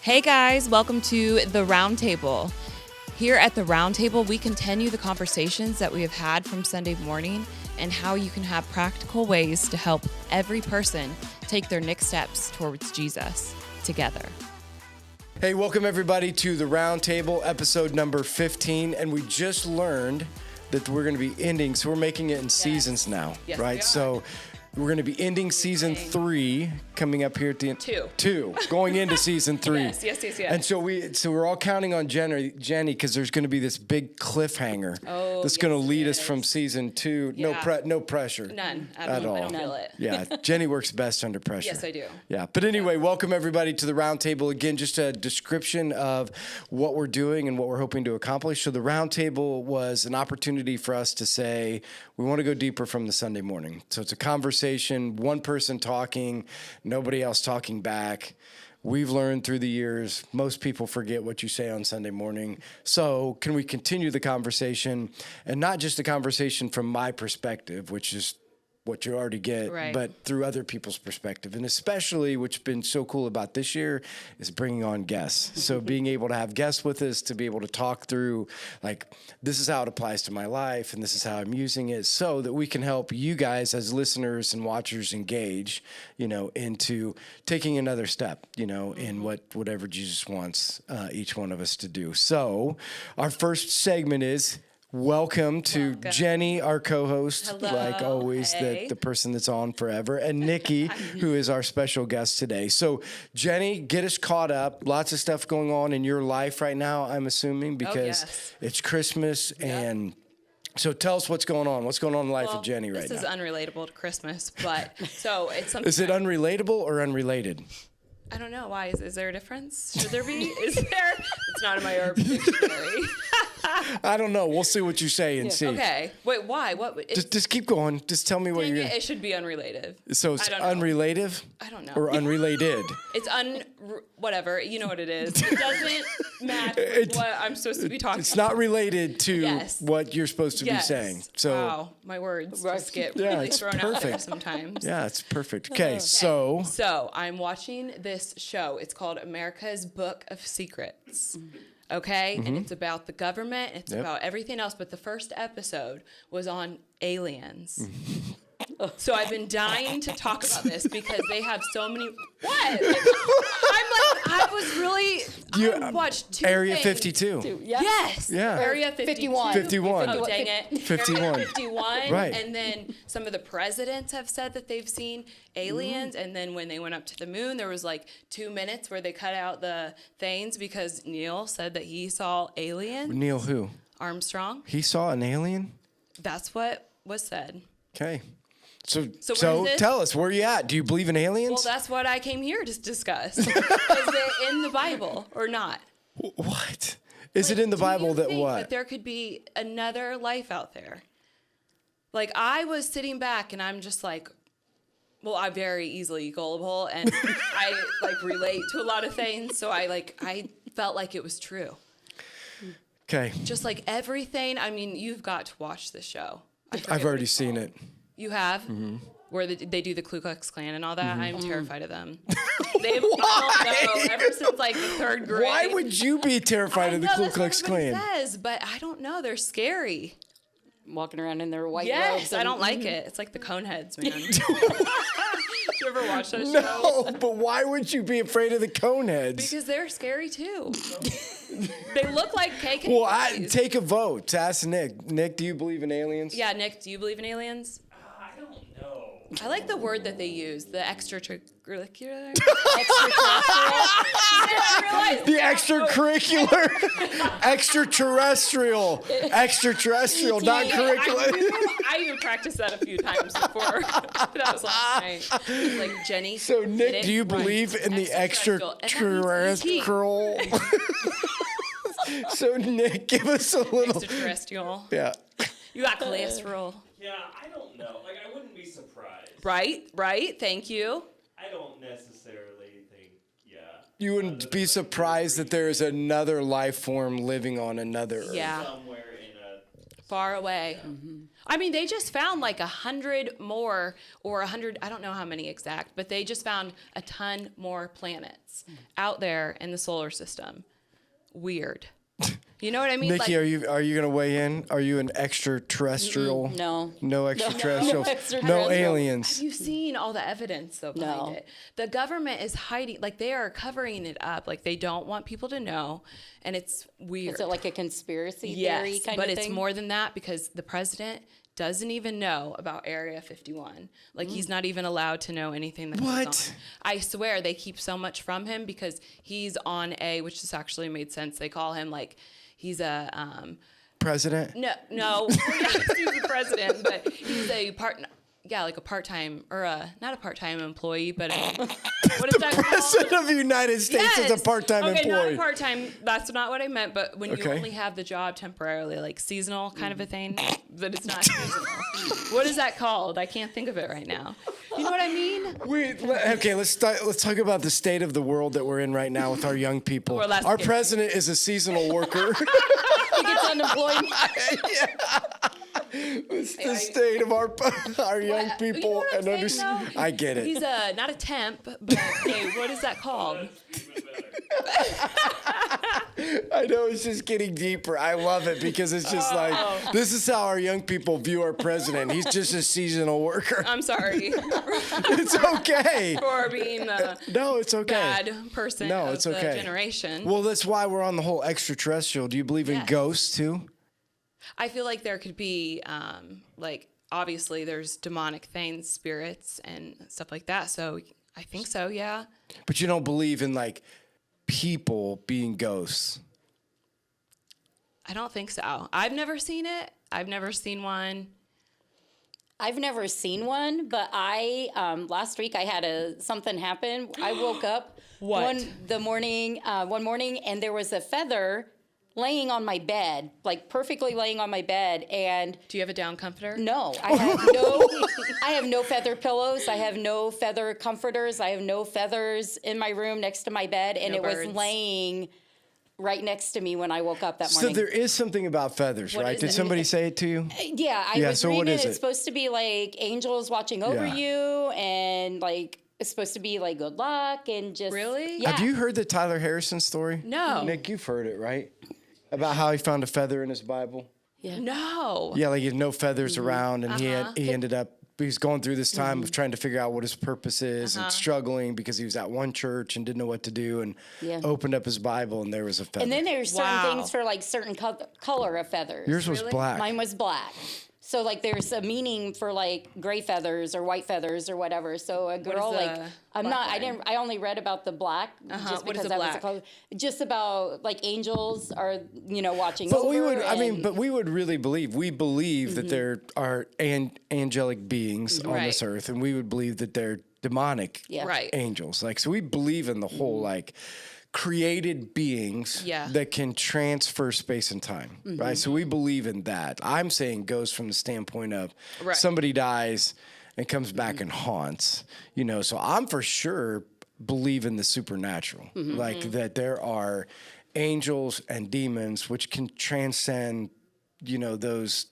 Hey guys, welcome to The Roundtable. Here at The Roundtable, we continue the conversations that we have had from Sunday morning and how you can have practical ways to help every person take their next steps towards Jesus together. Hey, welcome everybody to The Roundtable, episode number 15, and we just learned that we're going to be ending, so we're making it in seasons now, right? So we're going to be ending season 3, coming up here at the end. 2, going into season 3. Yes. And so we're all counting on Jenny, because there's going to be this big cliffhanger that's going to lead us from season 2. Yeah. No pressure. None at all. I don't feel it. Yeah, Jenny works best under pressure. Yes, I do. Yeah, but anyway, welcome everybody to The Roundtable. Again, just a description of what we're doing and what we're hoping to accomplish. So the Roundtable was an opportunity for us to say we want to go deeper from the Sunday morning. So it's a conversation, one person talking, nobody else talking back. We've learned through the years, most people forget what you say on Sunday morning. So can we continue the conversation, and not just the conversation from my perspective, which is what you already get, right, but through other people's perspective. And especially what's been so cool about this year is bringing on guests. So being able to have guests with us to be able to talk through, like, this is how it applies to my life and this is how I'm using it, so that we can help you guys as listeners and watchers engage, into taking another step, in whatever Jesus wants each one of us to do. So our first segment is welcome to Jenny, our co-host, Hello. like always, Hey. the person that's on forever, and Nikki, who is our special guest today. So, Jenny, get us caught up. Lots of stuff going on in your life right now, I'm assuming, because it's Christmas, and so tell us what's going on. What's going on in the life of Jenny right now? This is unrelatable to Christmas, but so it's something. Is it unrelatable or unrelated? I don't know. Why? Is there a difference? Should there be? Is there? It's not in my Urban Dictionary. I don't know. We'll see what you say and see. Okay. Wait, why? What? Just keep going. Just tell me what you're It should be unrelated. So it's unrelated? I don't know. Or unrelated? It's whatever. You know what it is. It doesn't match with what I'm supposed to be talking about. It's not related to what you're supposed to be saying. So wow, my words just get really thrown out there sometimes. Yeah, it's perfect. Okay, so I'm watching this show. It's called America's Book of Secrets. Okay? And it's about the government. It's about everything else. But the first episode was on aliens. So I've been dying to talk about this because they have so many. What? I watched 2 Area things. 52. Yes. Yeah. Area 51. 51. Oh, dang it. 51. Area 51. Right. And then some of the presidents have said that they've seen aliens. And then when they went up to the moon, there was like 2 minutes where they cut out the things because Neil said that he saw aliens. Neil who? Armstrong. He saw an alien? That's what was said. Okay. So where is tell us, where are you at? Do you believe in aliens? Well, that's what I came here to discuss. Is it in the Bible or not? What? Is it in the Bible that what? That there could be another life out there? Like, I was sitting back and I'm just like, well, I'm very easily gullible and I relate to a lot of things. So I felt like it was true. Okay. Just like everything. I mean, you've got to watch this show. I've already seen it. You have? Mm-hmm. Where they do the Ku Klux Klan and all that? Mm-hmm. I'm terrified of them. Ever since like the 3rd grade. Why would you be terrified of the Ku Klux Klan? Says, but I don't know. They're scary. Walking around in their white robes. Yes, I don't like it. It's like the Coneheads, man. You ever watch that show? No, but why would you be afraid of the Coneheads? Because they're scary too. They look like cake. Well, take a vote. Ask Nick. Nick, do you believe in aliens? Yeah, Nick, do you believe in aliens? I don't know. I like the word that they use, the extracurricular. The extracurricular, extraterrestrial, not curricular. I even practiced that a few times before. That was last night. Like, Jenny. So, Nick, do you believe in the extraterrestrial? So, Nick, give us a little. Extraterrestrial. Yeah. You got cholesterol. Yeah, I don't know. Like, I wouldn't be surprised. Right. Thank you. I don't necessarily think, You wouldn't be surprised that there is another life form living on another Earth. Yeah. somewhere in a far away. I mean, they just found like 100 more or 100, I don't know how many exact, but they just found a ton more planets out there in the solar system. Weird. You know what I mean? Nikki, like, are you gonna weigh in? Are you an extraterrestrial? No. No extraterrestrials. No extraterrestrial. No aliens. have you seen all the evidence though behind it? The government is hiding, like they are covering it up. Like they don't want people to know, and it's weird. Is it like a conspiracy theory yes, kind of thing? but it's more than that because the president doesn't even know about Area 51. Like he's not even allowed to know anything that What? goes on. I swear they keep so much from him because he's on a, which just actually made sense. They call him like he's a President? no, yes, he's the president, but he's a like a part-time or not a part-time employee, but what is that called? President of the United States is a part-time okay, employee. not a part-time. That's not what I meant. But when you Okay. only have the job temporarily, like seasonal kind of a thing, but it's not seasonal. What is that called? I can't think of it right now. You know what I mean? Okay, let's talk about the state of the world that we're in right now with our young people. Well, that's Our good. president is a seasonal worker. He gets unemployed. It's the state of our young people. You know what I'm saying, though? I get it. He's not a temp, but hey, what is that called? I know it's just getting deeper. I love it because it's just like, this is how our young people view our president. He's just a seasonal worker. I'm sorry It's okay. for being the No, it's okay. bad person No, of it's the okay. generation. Well, that's why we're on the whole extraterrestrial. Do you believe in Yes. ghosts too? I feel like there could be, like, obviously there's demonic things, spirits, and stuff like that. So I think so, yeah. But you don't believe in like people being ghosts. I don't think so. I've never seen it. I've never seen one. I've never seen one, but I last week I had something happen. I woke up What? one morning, and there was a feather laying on my bed, like perfectly laying on my bed, and Do you have a down comforter? no, I have no feather pillows. I have no feather comforters. I have no feathers in my room next to my bed, and No it birds. was laying right next to me when I woke up that So morning. there is something about feathers, What right? is Did it? somebody say it to you? Yeah, I Yeah, was so what reading is it's it? supposed to be like angels watching over Yeah. you, and like it's supposed to be like good luck and just Really? Yeah. Have you heard the Tyler Harrison story? No. Nick, you've heard it, right? About how he found a feather in his Bible. No. Yeah, like he had no feathers around, and Uh-huh. he ended up. He was going through this time of trying to figure out what his purpose is Uh-huh. and struggling because he was at one church and didn't know what to do, and Yeah. opened up his Bible and there was a feather. And then there's certain Wow. things for like certain color of feathers. Yours was Really? black. Mine was black. So like there's a meaning for like gray feathers or white feathers or whatever. So a girl is like the I'm black not one? I only read about the black just What is because the that was black? the color. Just about like angels are watching But over. we would, and- but we would really believe. We believe that there are angelic beings on this Right. earth, and we would believe that they're demonic Yeah. Right. angels. Like, so we believe in the whole like created beings Yeah. that can transfer space and time, right? So we believe in that. I'm saying goes from the standpoint of Right. somebody dies and comes back and haunts, so I'm for sure believe in the supernatural, like that there are angels and demons which can transcend, those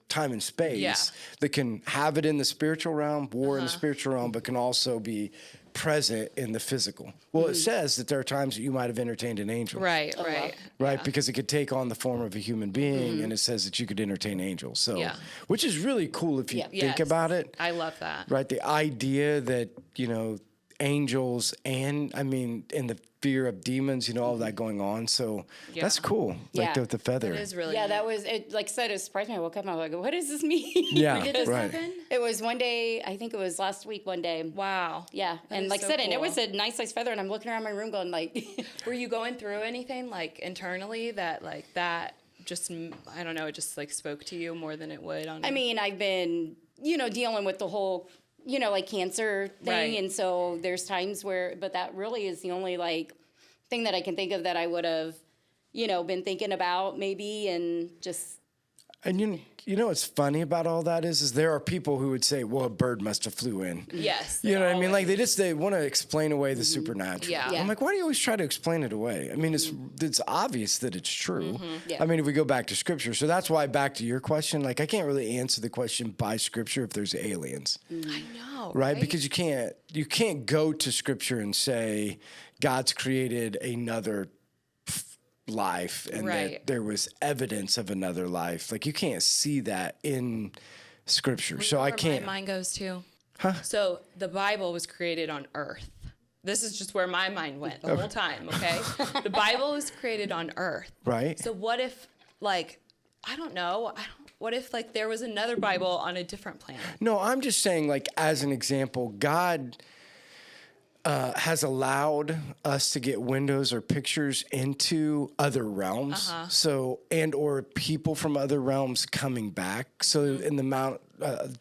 time and space Yeah. that can have it in the spiritual realm, war in the spiritual realm, but can also be present in the physical. Well, it says that there are times that you might have entertained an angel. Right, wow. right. Right, because it could take on the form of a human being, and it says that you could entertain angels. So, Yeah. which is really cool if you Yeah. think Yes. about it. I love that. Right, the idea that angels and in the fear of demons, all that going on. So Yeah. that's cool. Like Yeah. the feather. It is really yeah, that was it. Like I said, it surprised me. I woke up and I was like, "What does this mean?" Yeah, Did this right. happen? It was one day. I think it was last week. One day. Wow. Yeah, and is like I so said, and it cool. was a nice size feather, and I'm looking around my room going like, Were you going through anything like internally that just, I don't know, it just like spoke to you more than it would on I mean, I've been, dealing with the whole, like cancer thing. Right. And so there's times but that really is the only like thing that I can think of that I would have, been thinking about maybe and just. And you know what's funny about all that is there are people who would say, well, a bird must have flew in. Yes. You know what I mean? Like they want to explain away the supernatural. Yeah. I'm like, why do you always try to explain it away? I mean, it's obvious that it's true. Yeah. I mean, if we go back to scripture. So that's why back to your question, like I can't really answer the question by scripture if there's aliens. I know. Right? Because you can't go to scripture and say God's created another life and that there was evidence of another life. Like you can't see that in scripture. So I can't. My mind goes to. So the Bible was created on earth. This is just where my mind went the whole time, okay? The Bible was created on earth. Right. So what if, like, I don't know, what if, like, there was another Bible on a different planet? No, I'm just saying, like, as an example, God has allowed us to get windows or pictures into other realms. So, and or people from other realms coming back. So in the Mount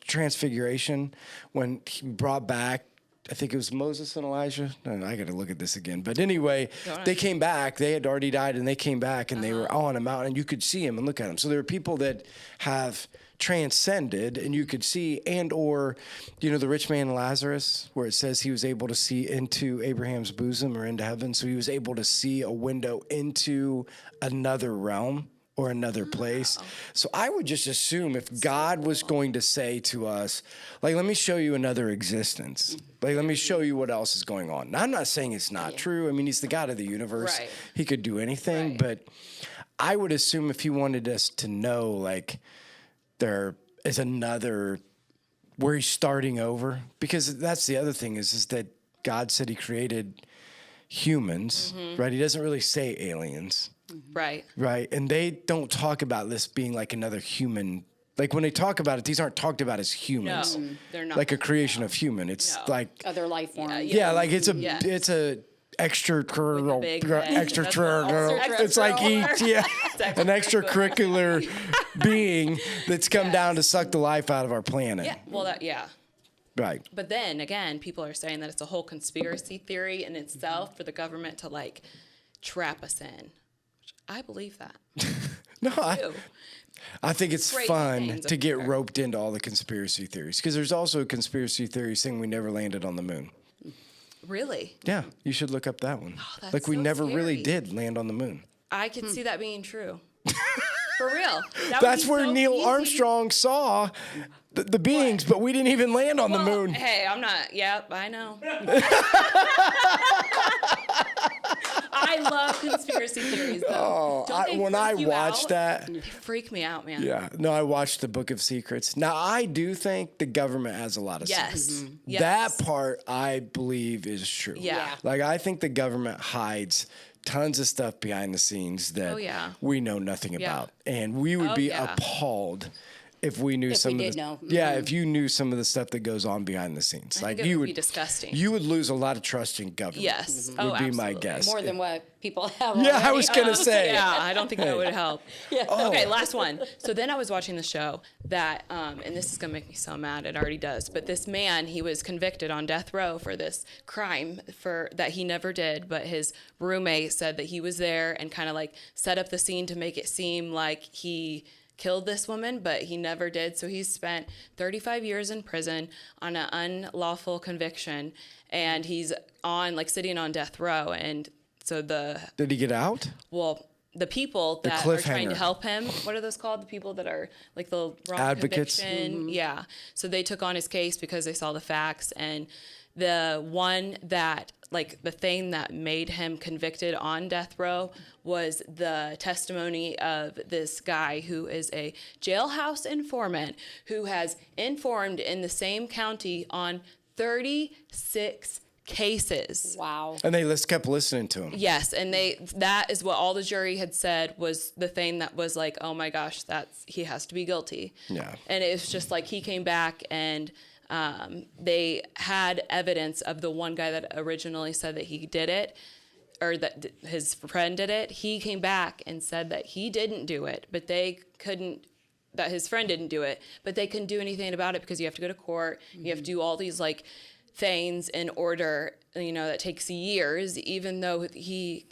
Transfiguration, when he brought back, I think it was Moses and Elijah. No, I got to look at this again. But anyway, they came back. They had already died and they came back and they were on a mountain and you could see him and look at him. So there are people that have transcended and you could see, and or the rich man Lazarus, where it says he was able to see into Abraham's bosom or into heaven. So he was able to see a window into another realm or another place. So I would just assume if God was going to say to us, like, let me show you another existence, like, let me show you what else is going on. Now, I'm not saying it's not true. I mean, he's the God of the universe. Right. He could do anything, but I would assume if he wanted us to know, like, there is another where he's starting over, because that's the other thing is that God said he created humans, right? He doesn't really say aliens. Right. Right. And they don't talk about this being like another human. Like when they talk about it, these aren't talked about as humans. No, they're not. Like a creation of human. It's like Other life forms. yeah, like it's a extra big head. It's like an extracurricular being that's come down to suck the life out of our planet. Yeah. Well, Right. But then again, people are saying that it's a whole conspiracy theory in itself for the government to like trap us in. Which I believe that. No, I think it's Crazy fun things to get up there. roped into all the conspiracy theories, because there's also a conspiracy theory saying we never landed on the moon. Really? Yeah, you should look up that one. that's Like we so never really scary. did land on the moon. I could see that being true. For real. That would That's be where so Neil easy. Armstrong saw the beings, but we didn't even land on the Well, moon. Hey, I'm not. Yep, I know. I love conspiracy theories, though. Don't they When freak I you watched out? that, They freak me out, man. yeah, no, I watched the Book of Secrets. Now, I do think the government has a lot of Yes. secrets. Yes. That part, I believe, is true. Yeah. Like, I think the government hides tons of stuff behind the scenes that Oh, yeah. we know nothing Yeah. about. And we would Oh, be yeah. appalled if we knew some we of did know. Yeah, if you knew some of the stuff that goes on behind the scenes. I Like think it you would be disgusting. You would lose a lot of trust in government. Yes. Would Oh, be my absolutely. guess. More than what people have. Yeah, I already. was gonna say. Yeah, I don't think that would help. Yeah. Okay, last one. So then I was watching the show that, and this is gonna make me so mad. It already does. But this man, he was convicted on death row for this crime that he never did. But his roommate said that he was there and kind of like set up the scene to make it seem like he killed this woman, but he never did. So he spent 35 years in prison on an unlawful conviction, and he's sitting on death row. And so Did he get out? the people that are trying to cliffhanger. help him, what are those called? The people that are like the wrong Advocates? conviction. Yeah. So they took on his case because they saw the facts, and the one that the thing that made him convicted on death row was the testimony of this guy who is a jailhouse informant who has informed in the same county on 36 cases. Wow. And they kept listening to him. Yes, and that is what all the jury had said was the thing that was like, oh my gosh, he has to be guilty. Yeah. And it was just like he came back and they had evidence of the one guy that originally said that he did it, or that his friend did it. He came back and said that he didn't do it, but that his friend didn't do it, but they couldn't do anything about it because you have to go to court. You have to do all these things in order, that takes years, even though he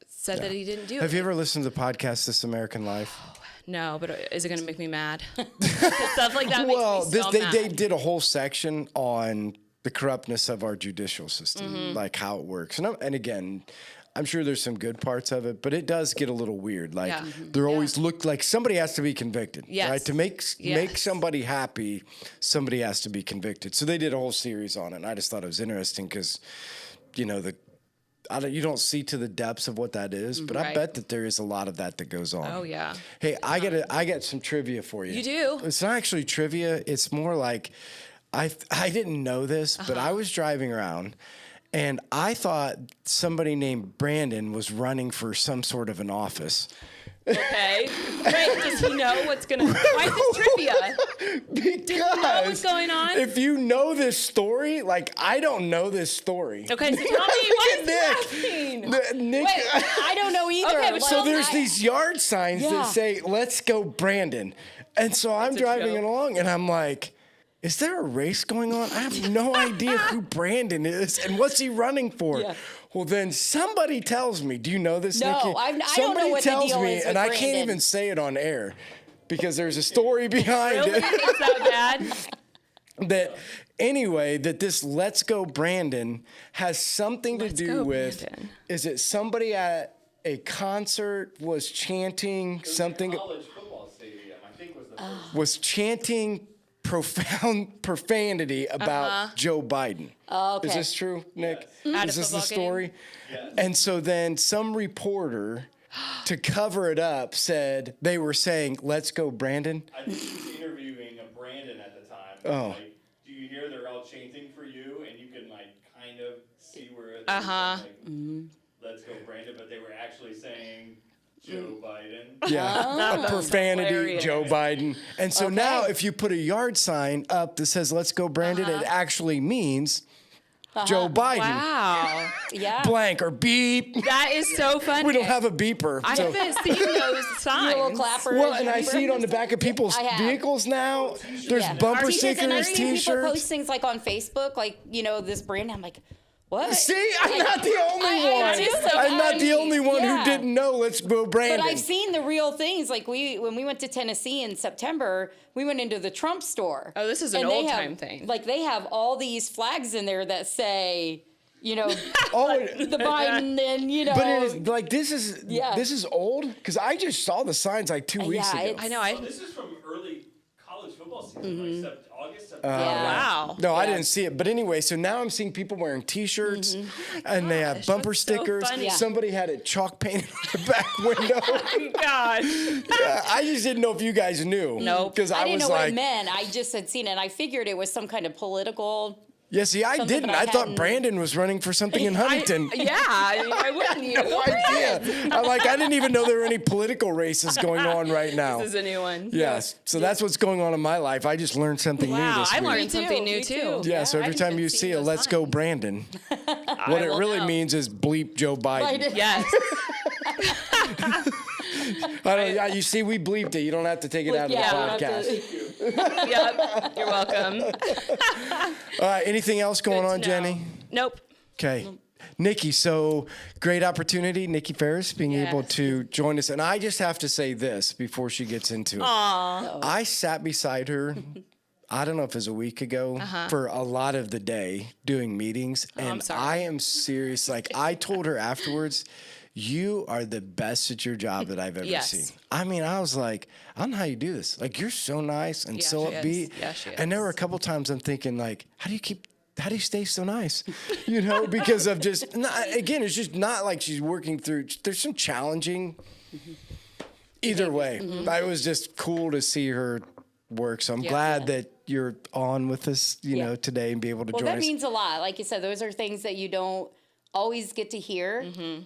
said that he didn't do it. Have you ever listened to the podcast This American Life? No, but is it going to make me mad? Stuff like that makes me so mad. They did a whole section on the corruptness of our judicial system, like how it works. And again, I'm sure there's some good parts of it, but it does get a little weird. Like they're always look like somebody has to be convicted, right? To make somebody happy, somebody has to be convicted. So they did a whole series on it. And I just thought it was interesting because, you know, you don't see to the depths of what that is, but I bet that there is a lot of that goes on. Oh yeah. Hey, I got some trivia for you. You do? It's not actually trivia. It's more like I didn't know this, but I was driving around. And I thought somebody named Brandon was running for some sort of an office. Okay. Wait, does he know what's going to... Why is this trivia? Because does he know what's going on? If you know this story, like, I don't know this story. Okay, so tell me, what is Nick. Nick. Wait, I don't know either. Okay, So there's these yard signs that say, let's go Brandon. And so I'm driving along, and I'm like... Is there a race going on? I have no idea who Brandon is and what's he running for. Yeah. Well, then somebody tells me. Do you know this, Nikki? No, I don't know what the deal is with and I Brandon. can't even say it on air because there's a story behind Really? it. It's that bad? That this Let's Go Brandon has something to do with. Brandon. Is it somebody at a concert was chanting something? College football stadium, I think, was the first. Was chanting profound profanity about Joe Biden. Oh, okay. Is this true, Nick? At Is a this the football game? story? Yes. And so then some reporter, to cover it up, said they were saying, "Let's go, Brandon." I think he was interviewing a Brandon at the time. Oh. Like, do you hear they're all chanting for you? And you can, like, kind of see where it's like, let's go, Brandon. But they were actually saying Joe Biden. Yeah, profanity, hilarious. Joe Biden. And so now if you put a yard sign up that says, "Let's go, Brandon," it actually means Joe Biden. Wow. Yeah. Blank or beep. That is so funny. We don't have a beeper. I so. haven't seen those signs. Little clapper. Well, and I see it on the back of people's I have. vehicles now. There's bumper T-shirts, and I stickers, see people post T-shirts. things like on Facebook, like, you know, this brand. I'm like, what? See, I'm not the only I one. do so I'm not the funny. only one who Yeah. didn't know. Let's go, Brandon. But I've seen the real things. Like when we went to Tennessee in September, we went into the Trump store. Oh, this is an and they old-time have- thing. Like they have all these flags in there that say, you know, Oh, the Biden and, you know. but it is like this is Yeah. this is old because I just saw the signs like 2 weeks Yeah, ago. it's- I know. Oh, this is from early college football season, like August, September. Yeah. Wow. No, I didn't see it. But anyway, so now I'm seeing people wearing T-shirts and they have gosh, bumper that's so stickers. funny. Yeah. Somebody had it chalk painted on the back window. God. I just didn't know if you guys knew. Nope. Because I I didn't was know what like, it meant. I just had seen it. And I figured it was some kind of political. yeah, see, I Something didn't. that I I thought hadn't- Brandon was running for something in Huntington. Why wouldn't you? No idea. I didn't even know there were any political races going on right now. This is a new one. Yes. So that's what's going on in my life. I just learned something new Wow, this I week. learned Me too, something new me too. too. Yeah, so I every didn't time even you see see a those "Let's go, signs. Brandon," what it will really know. means is bleep Joe Biden. Biden. Yes. You see, we bleeped it. You don't have to take it out of Yeah, the I don't have podcast. to- Yep. You're welcome. All right, anything else going Good on, to know. Jenny? Nope. Okay. Nikki, so great opportunity, Nikki Ferris, being able Yes. to join us. And I just have to say this before she gets into it. I sat beside her, I don't know if it was a week ago, for a lot of the day doing meetings. I'm And sorry. I am serious. Like, I told her afterwards, you are the best at your job that I've ever Yes. seen. I mean, I was like, I don't know how you do this. Like, you're so nice and Yeah, so she is. upbeat. Yeah, she And there were a is. couple times I'm thinking, like, how do you stay so nice? You know, because of just, again, it's just not like she's working through, there's some challenging, either way. It was just cool to see her work. So I'm glad that you're on with us, you know, today and be able to Well, join that us. means a lot. Like you said, those are things that you don't always get to hear.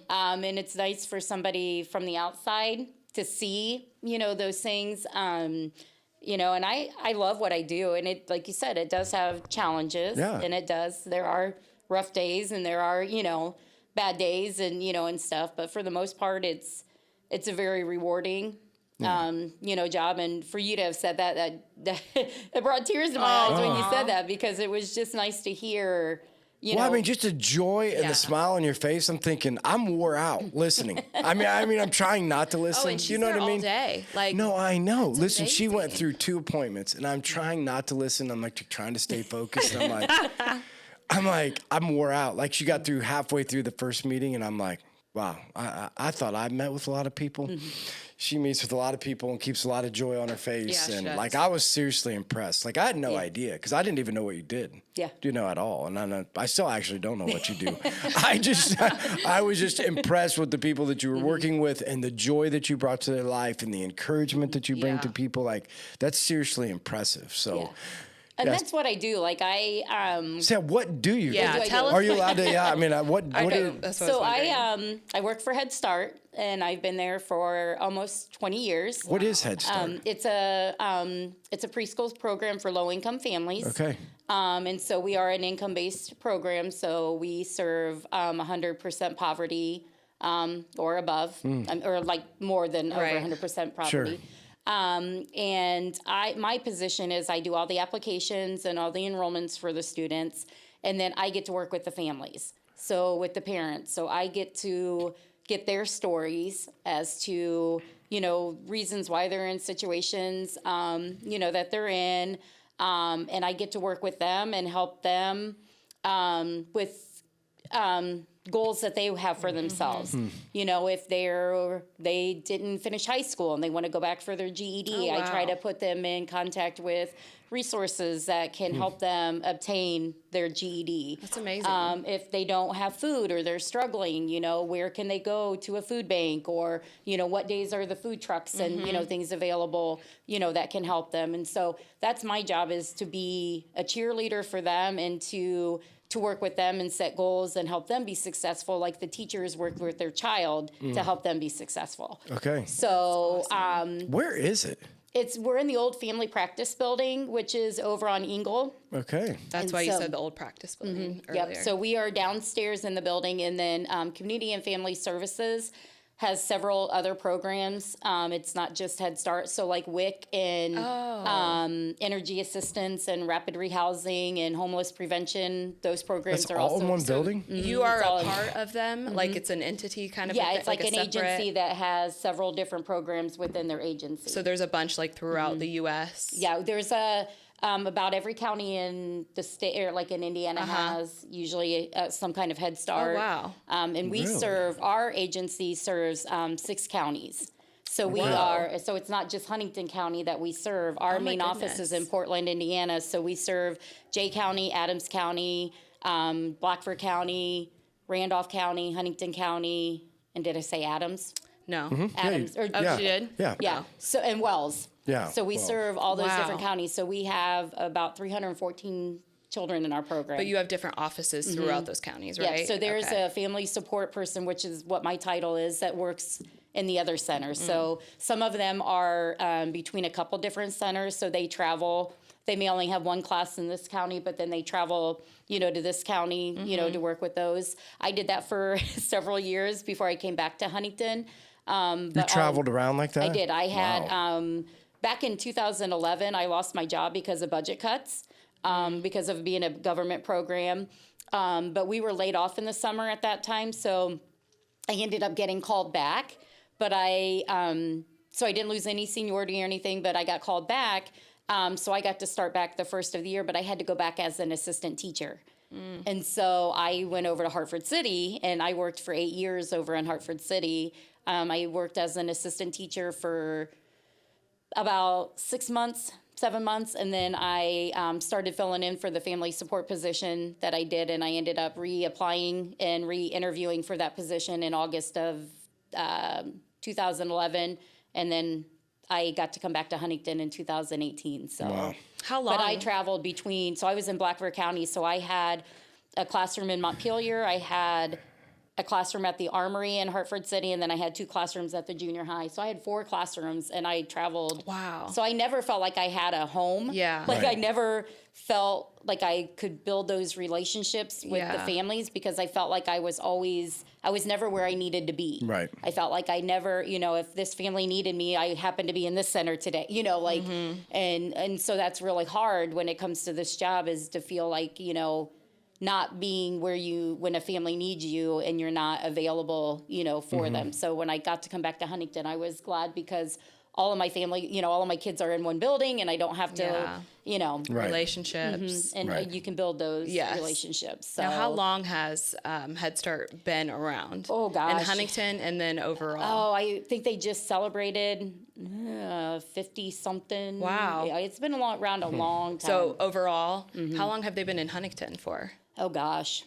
And it's nice for somebody from the outside to see, you know, those things. You know, and I love what I do. And it, like you said, it does have challenges. Yeah. And there are rough days and there are, you know, bad days and, you know, and stuff. But for the most part, it's a very rewarding, you know, job. And for you to have said that it brought tears to my eyes when you said that, because it was just nice to hear, you Well, know. I mean, just the joy and Yeah. the smile on your face. I'm thinking, I'm wore out listening. I mean, I'm trying not to listen. Oh, and she's you know there what I all mean? day. Like, No, I know. That's Listen, she went amazing. through 2 appointments, and I'm trying not to listen. I'm like trying to stay focused. And I'm like, I'm wore out. Like she got through halfway through the first meeting, and I'm like, wow, I thought I met with a lot of people. She meets with a lot of people and keeps a lot of joy on her face. Yeah, she And does. like, I was seriously impressed. Like, I had no idea because I didn't even know what you did. Yeah. You know, at all. And I still actually don't know what you do. I was just impressed with the people that you were working with and the joy that you brought to their life and the encouragement that you bring Yeah. to people. Like, that's seriously impressive. So, Yeah. And Yes. that's what I do. Like Sam, what do you Yeah, do? do I tell do? us. Are you allowed to? Yeah, I mean, what Okay, are, that's what so I was wondering. I work for Head Start, and I've been there for almost 20 years. what is Head Start? It's a preschool program for low income families. Okay. And so we are an income based program. So we serve 100% poverty or above, or like more than Right. over 100% poverty. And my position is I do all the applications and all the enrollments for the students, and then I get to work with the families. So with the parents, so I get to get their stories as to, reasons why they're in situations, that they're in. And I get to work with them and help them with goals that they have for themselves. If they didn't finish high school and they want to go back for their GED, Oh, I try wow. to put them in contact with resources that can help them obtain their GED. That's amazing. If they don't have food or they're struggling, where can they go to a food bank, or, what days are the food trucks and, things available, that can help them. And so that's my job, is to be a cheerleader for them and to work with them and set goals and help them be successful, like the teachers work with their child to help them be successful. Okay. So Where is it? we're in the old family practice building, which is over on Engle. Okay. That's and why you so- said the old practice building earlier. Yep. So we are downstairs in the building, and then Community and Family Services has several other programs. It's not just Head Start. So like WIC and energy assistance and rapid rehousing and homeless prevention, those programs That's are all also in one building? You are all a in- part of them? Like it's an entity kind of? Yeah, a it's like a an separate- agency that has several different programs within their agency. So there's a bunch like throughout the U.S. Yeah, there's about every county in the state, or like in Indiana, has usually some kind of Head Start. Oh, wow. And we Really? our agency serves 6 counties. So we are, so it's not just Huntington County that we serve. Our Oh, my main office is in goodness. Portland, Indiana. So we serve Jay County, Adams County, Blackford County, Randolph County, Huntington County, and did I say Adams? No. Adams, or Oh, Yeah. she did? Yeah. yeah. So and Wells. Yeah, So we Wells. serve all those Wow. different counties. So we have about 314 children in our program. But you have different offices throughout those counties, right? Yeah. So there's Okay. a family support person, which is what my title is, that works in the other centers. So some of them are between a couple different centers. So they travel. They may only have one class in this county, but then they travel, to this county, to work with those. I did that for several years before I came back to Huntington. You traveled around like that? I did. I had Wow. back in 2011, I lost my job because of budget cuts, because of being a government program. But we were laid off in the summer at that time, so I ended up getting called back. But so I didn't lose any seniority or anything, but I got called back. So I got to start back the first of the year, but I had to go back as an assistant teacher. And so I went over to Hartford City, and I worked for 8 years over in Hartford City. I worked as an assistant teacher for about 6 months, 7 months, and then I started filling in for the family support position that I did, and I ended up reapplying and re-interviewing for that position in August of 2011, and then I got to come back to Huntington in 2018. So. Wow. How long? But I traveled between, so I was in Blackford County, so I had a classroom in Montpelier, I had a classroom at the Armory in Hartford City, and then I had 2 classrooms at the junior high. So I had 4 classrooms, and I traveled. Wow. So I never felt like I had a home. Yeah. Like Right. I never felt like I could build those relationships with the Yeah. families, because I felt like I was never where I needed to be. Right. I felt like I never, if this family needed me, I happened to be in this center today, and so that's really hard when it comes to this job, is to feel like, not being when a family needs you and you're not available, for them. So when I got to come back to Huntington, I was glad because all of my family, all of my kids are in one building and I don't have to, relationships. And you can build those relationships. So. Now, how long has Head Start been around? Oh, gosh. In Huntington and then overall? Oh, I think they just celebrated 50-something. Wow. Yeah, it's been around a long time. So overall, how long have they been in Huntington for? Oh, gosh.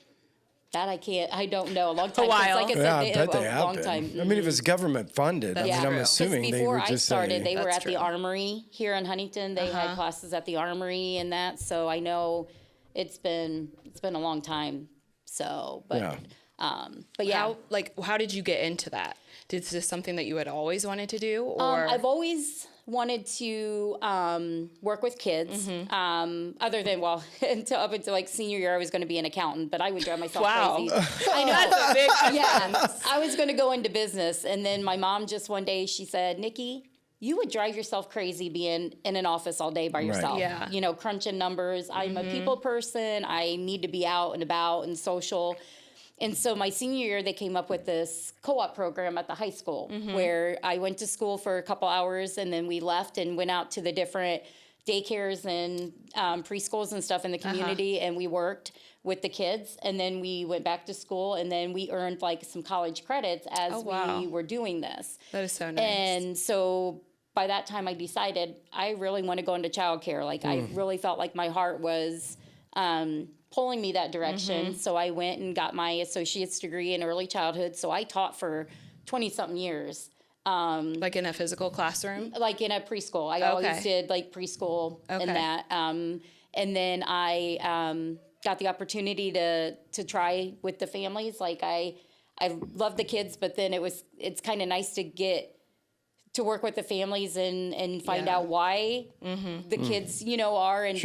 That I don't know. A long time. A while. Like I said, I bet they a have long been. time. I mean, if it's government funded, That's I'm true. assuming they before would I just started, say. they were That's at the true. Armory here in Huntington. They had classes at the Armory and that. So I know it's been a long time. So, but yeah. How did you get into that? Is this something that you had always wanted to do, or I've always wanted to work with kids. Other than up until like senior year, I was going to be an accountant, but I would drive myself crazy. I know. That's a big Yeah, I was going to go into business, and then my mom just one day she said, "Nikki, you would drive yourself crazy being in an office all day by yourself. Yeah. Crunching numbers. I'm a people person. I need to be out and about and social." And so my senior year, they came up with this co-op program at the high school where I went to school for a couple hours and then we left and went out to the different daycares and preschools and stuff in the community and we worked with the kids. And then we went back to school and then we earned like some college credits as we were doing this. That is so nice. And so by that time I decided I really want to go into childcare. Like I really felt like my heart was pulling me that direction. So I went and got my associate's degree in early childhood. So I taught for 20-something years. Like in a physical classroom? Like in a preschool. I always did like preschool and that. And then I got the opportunity to try with the families. Like I love the kids, but then it's kind of nice to get to work with the families and find out why the kids, are and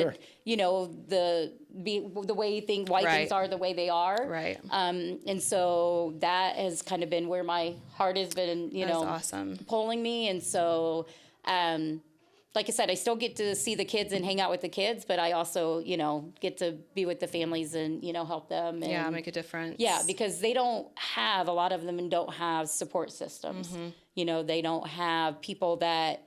the way things are the way they are. Right. And so that has kind of been where my heart has been, That's awesome. pulling me. And so, like I said, I still get to see the kids and hang out with the kids, but I also, get to be with the families and, help them. And, make a difference. Yeah, because a lot of them don't have support systems. They don't have people that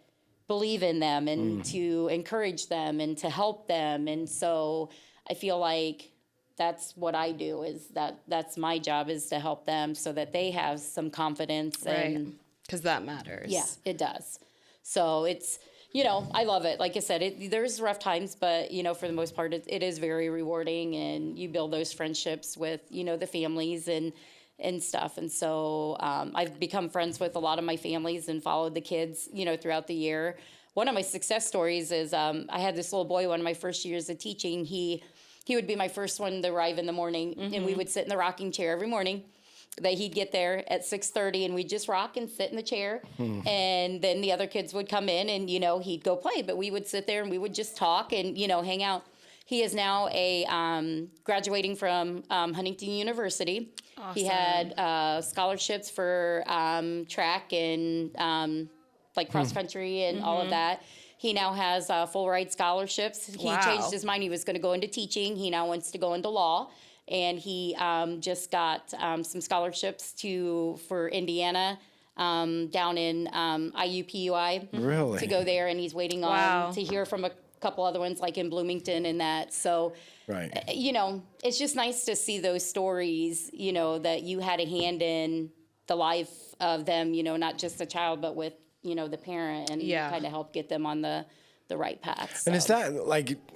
believe in them and to encourage them and to help them. And so I feel like that's what I do that's my job is to help them so that they have some confidence. Right. Because that matters. Yeah, it does. So it's, I love it. Like I said, there's rough times, but, for the most part, it is very rewarding. And you build those friendships with, the families and stuff. And so I've become friends with a lot of my families and followed the kids, throughout the year. One of my success stories is I had this little boy, one of my first years of teaching. He would be my first one to arrive in the morning, and we would sit in the rocking chair every morning. That he'd get there at 6:30, and we'd just rock and sit in the chair. And then the other kids would come in, and, he'd go play. But we would sit there, and we would just talk and, hang out. He is now graduating from Huntington University. Awesome. He had scholarships for track and cross country and all of that. He now has full ride scholarships. He changed his mind. He was going to go into teaching. He now wants to go into law. And he just got some scholarships for Indiana down in IUPUI. Really? To go there. And he's waiting on to hear from a couple other ones like in Bloomington and that. So, it's just nice to see those stories, that you had a hand in the life of them, not just the child, but with, the parent and kind of help get them on the right path. So. And is that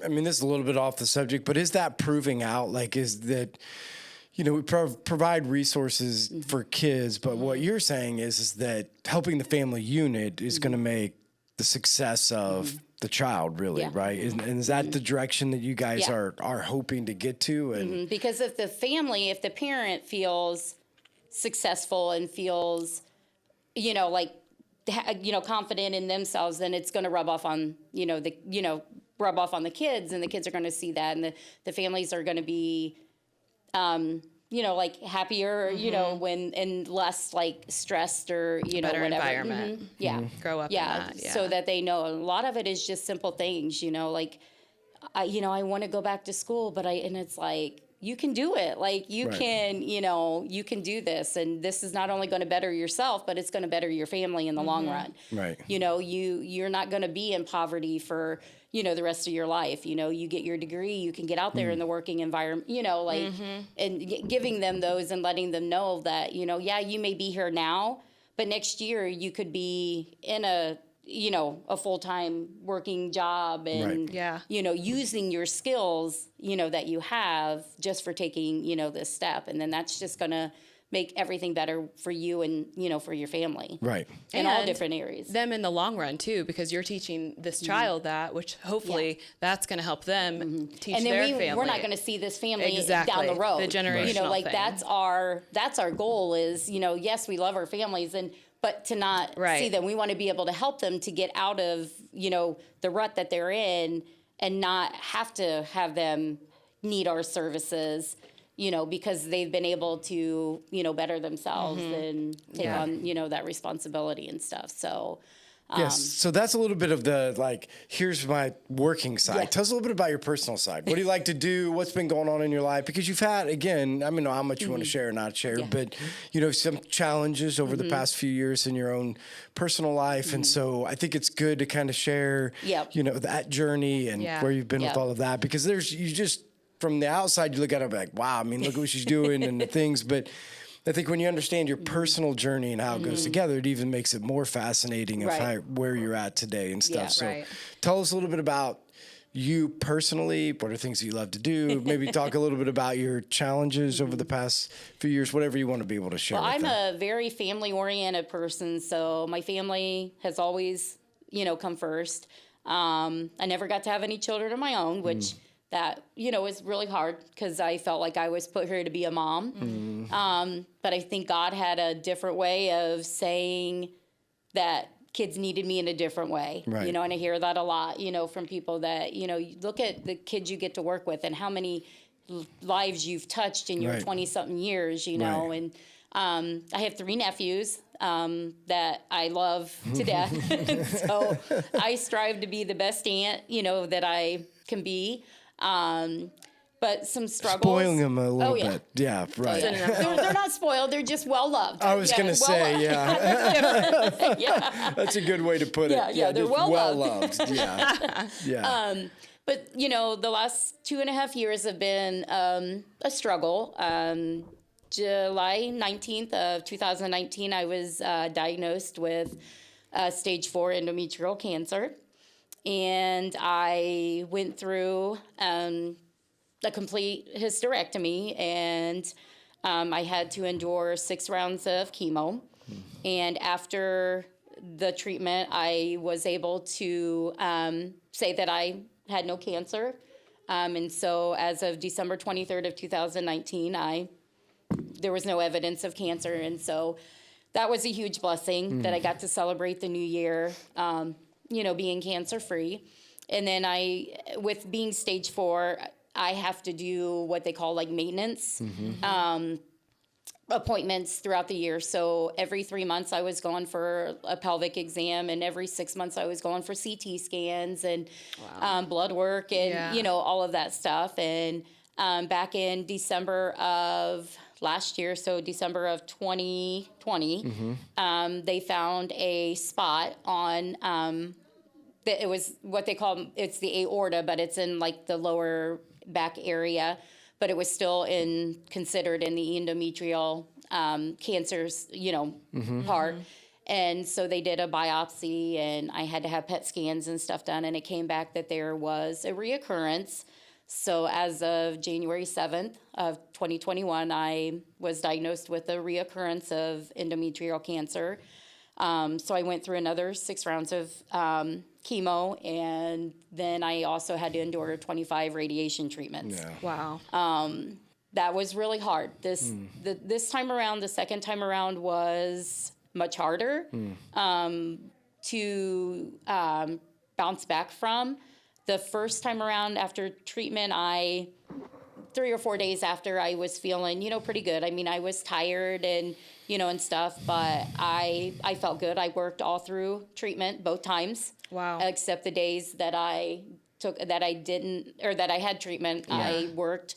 this is a little bit off the subject, but is that proving out? Is that, we provide resources for kids, but what you're saying is that helping the family unit is going to make the success of the child, really, right? And is that the direction that you guys are hoping to get to? And because if the parent feels successful and feels, confident in themselves, then it's going to rub off on, rub off on the kids, and the kids are going to see that, and the families are going to be, happier, when, and less stressed or, better whatever. environment. Yeah. Grow up in that. Yeah. So that they know a lot of it is just simple things, I want to go back to school, but it's like, you can do it. Like you Right. can, you can do this. And this is not only going to better yourself, but it's going to better your family in the long run. Right. You're not going to be in poverty for, the rest of your life. You get your degree, you can get out there in the working environment, and giving them those and letting them know that, yeah, you may be here now, but next year you could be in a full-time working job and, Right. Yeah. using your skills, that you have just for taking, this step. And then that's just going to make everything better for you and, for your family. Right. In all And different areas. Them in the long run too, because you're teaching this child that, which hopefully that's going to help them teach And their then family. we're not going to see this family Exactly. down the road. The generational thing. that's our goal is, yes, we love our families but to not Right. see them. We want to be able to help them to get out of, the rut that they're in and not have to have them need our services, because they've been able to, better themselves and take Yeah. on, that responsibility and stuff. So, Yes. So that's a little bit of the, here's my working side. Yeah. Tell us a little bit about your personal side. What do you like to do? What's been going on in your life? Because you've had, again, I don't know how much you want to share or not share, Yeah. but, some challenges over the past few years in your own personal life. And so I think it's good to kind of share, Yep. that journey and Yeah. where you've been with Yep. all of that. Because from the outside, you look at it like, wow, look at what she's doing and the things. But I think when you understand your personal journey and how it goes together, it even makes it more fascinating of Right. where you're at today and stuff. Yeah. So Right. tell us a little bit about you personally. What are things that you love to do? Maybe talk a little bit about your challenges over the past few years, whatever you want to be able to share. Well, with I'm them. a very family-oriented person, so my family has always, come first. I never got to have any children of my own, which that, was really hard because I felt like I was put here to be a mom. But I think God had a different way of saying that kids needed me in a different way, Right. and I hear that a lot, from people that, you look at the kids you get to work with and how many lives you've touched in your Right. 20-something years, Right. and I have 3 nephews that I love to death. So I strive to be the best aunt, that I can be. But some struggles. Spoiling them a little yeah. bit. Yeah, right. They're not spoiled. They're just well loved. I was going to say, yeah. Yeah. That's a good way to put it. Yeah, they're just well loved. Yeah. Yeah. But the last 2.5 years have been a struggle. July 19th of 2019, I was diagnosed with stage 4 endometrial cancer. And I went through a complete hysterectomy, and I had to endure 6 rounds of chemo. And after the treatment, I was able to say that I had no cancer. And so as of December 23rd of 2019, there was no evidence of cancer. And so that was a huge blessing that I got to celebrate the new year, being cancer-free. And then with being stage 4, I have to do what they call maintenance appointments throughout the year. So every 3 months I was going for a pelvic exam, and every 6 months I was going for CT scans and blood work and, all of that stuff. And back in December of last year, so December of 2020, they found a spot on, it was what they call, it's the aorta, but it's in the lower back area, but it was still considered in the endometrial cancers, part. And so they did a biopsy, and I had to have PET scans and stuff done, and it came back that there was a reoccurrence. So as of January 7th of 2021, I was diagnosed with a reoccurrence of endometrial cancer. So I went through another 6 rounds of chemo, and then I also had to endure 25 radiation treatments. Yeah. Wow. That was really hard. This time around, the second time around was much harder to bounce back from. The first time around after treatment, 3 or 4 days after, I was feeling, pretty good. I mean, I was tired and, and stuff, but I felt good. I worked all through treatment both times. Wow. Except the days that I had treatment, I worked.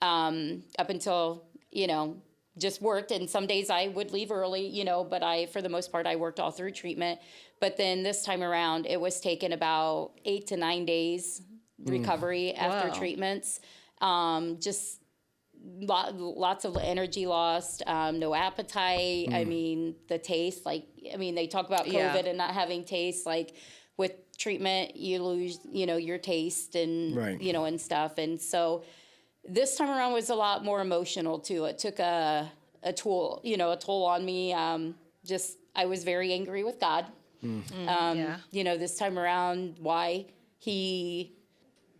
up until, just worked. And some days I would leave early, but for the most part, I worked all through treatment. But then this time around, it was taken about 8 to 9 days recovery after treatments. Just lots of energy lost, no appetite. I mean, the taste, they talk about COVID and not having taste. Like with treatment, you lose, your taste and, and stuff. And so this time around was a lot more emotional too. It took a toll on me. I was very angry with God. This time around, why he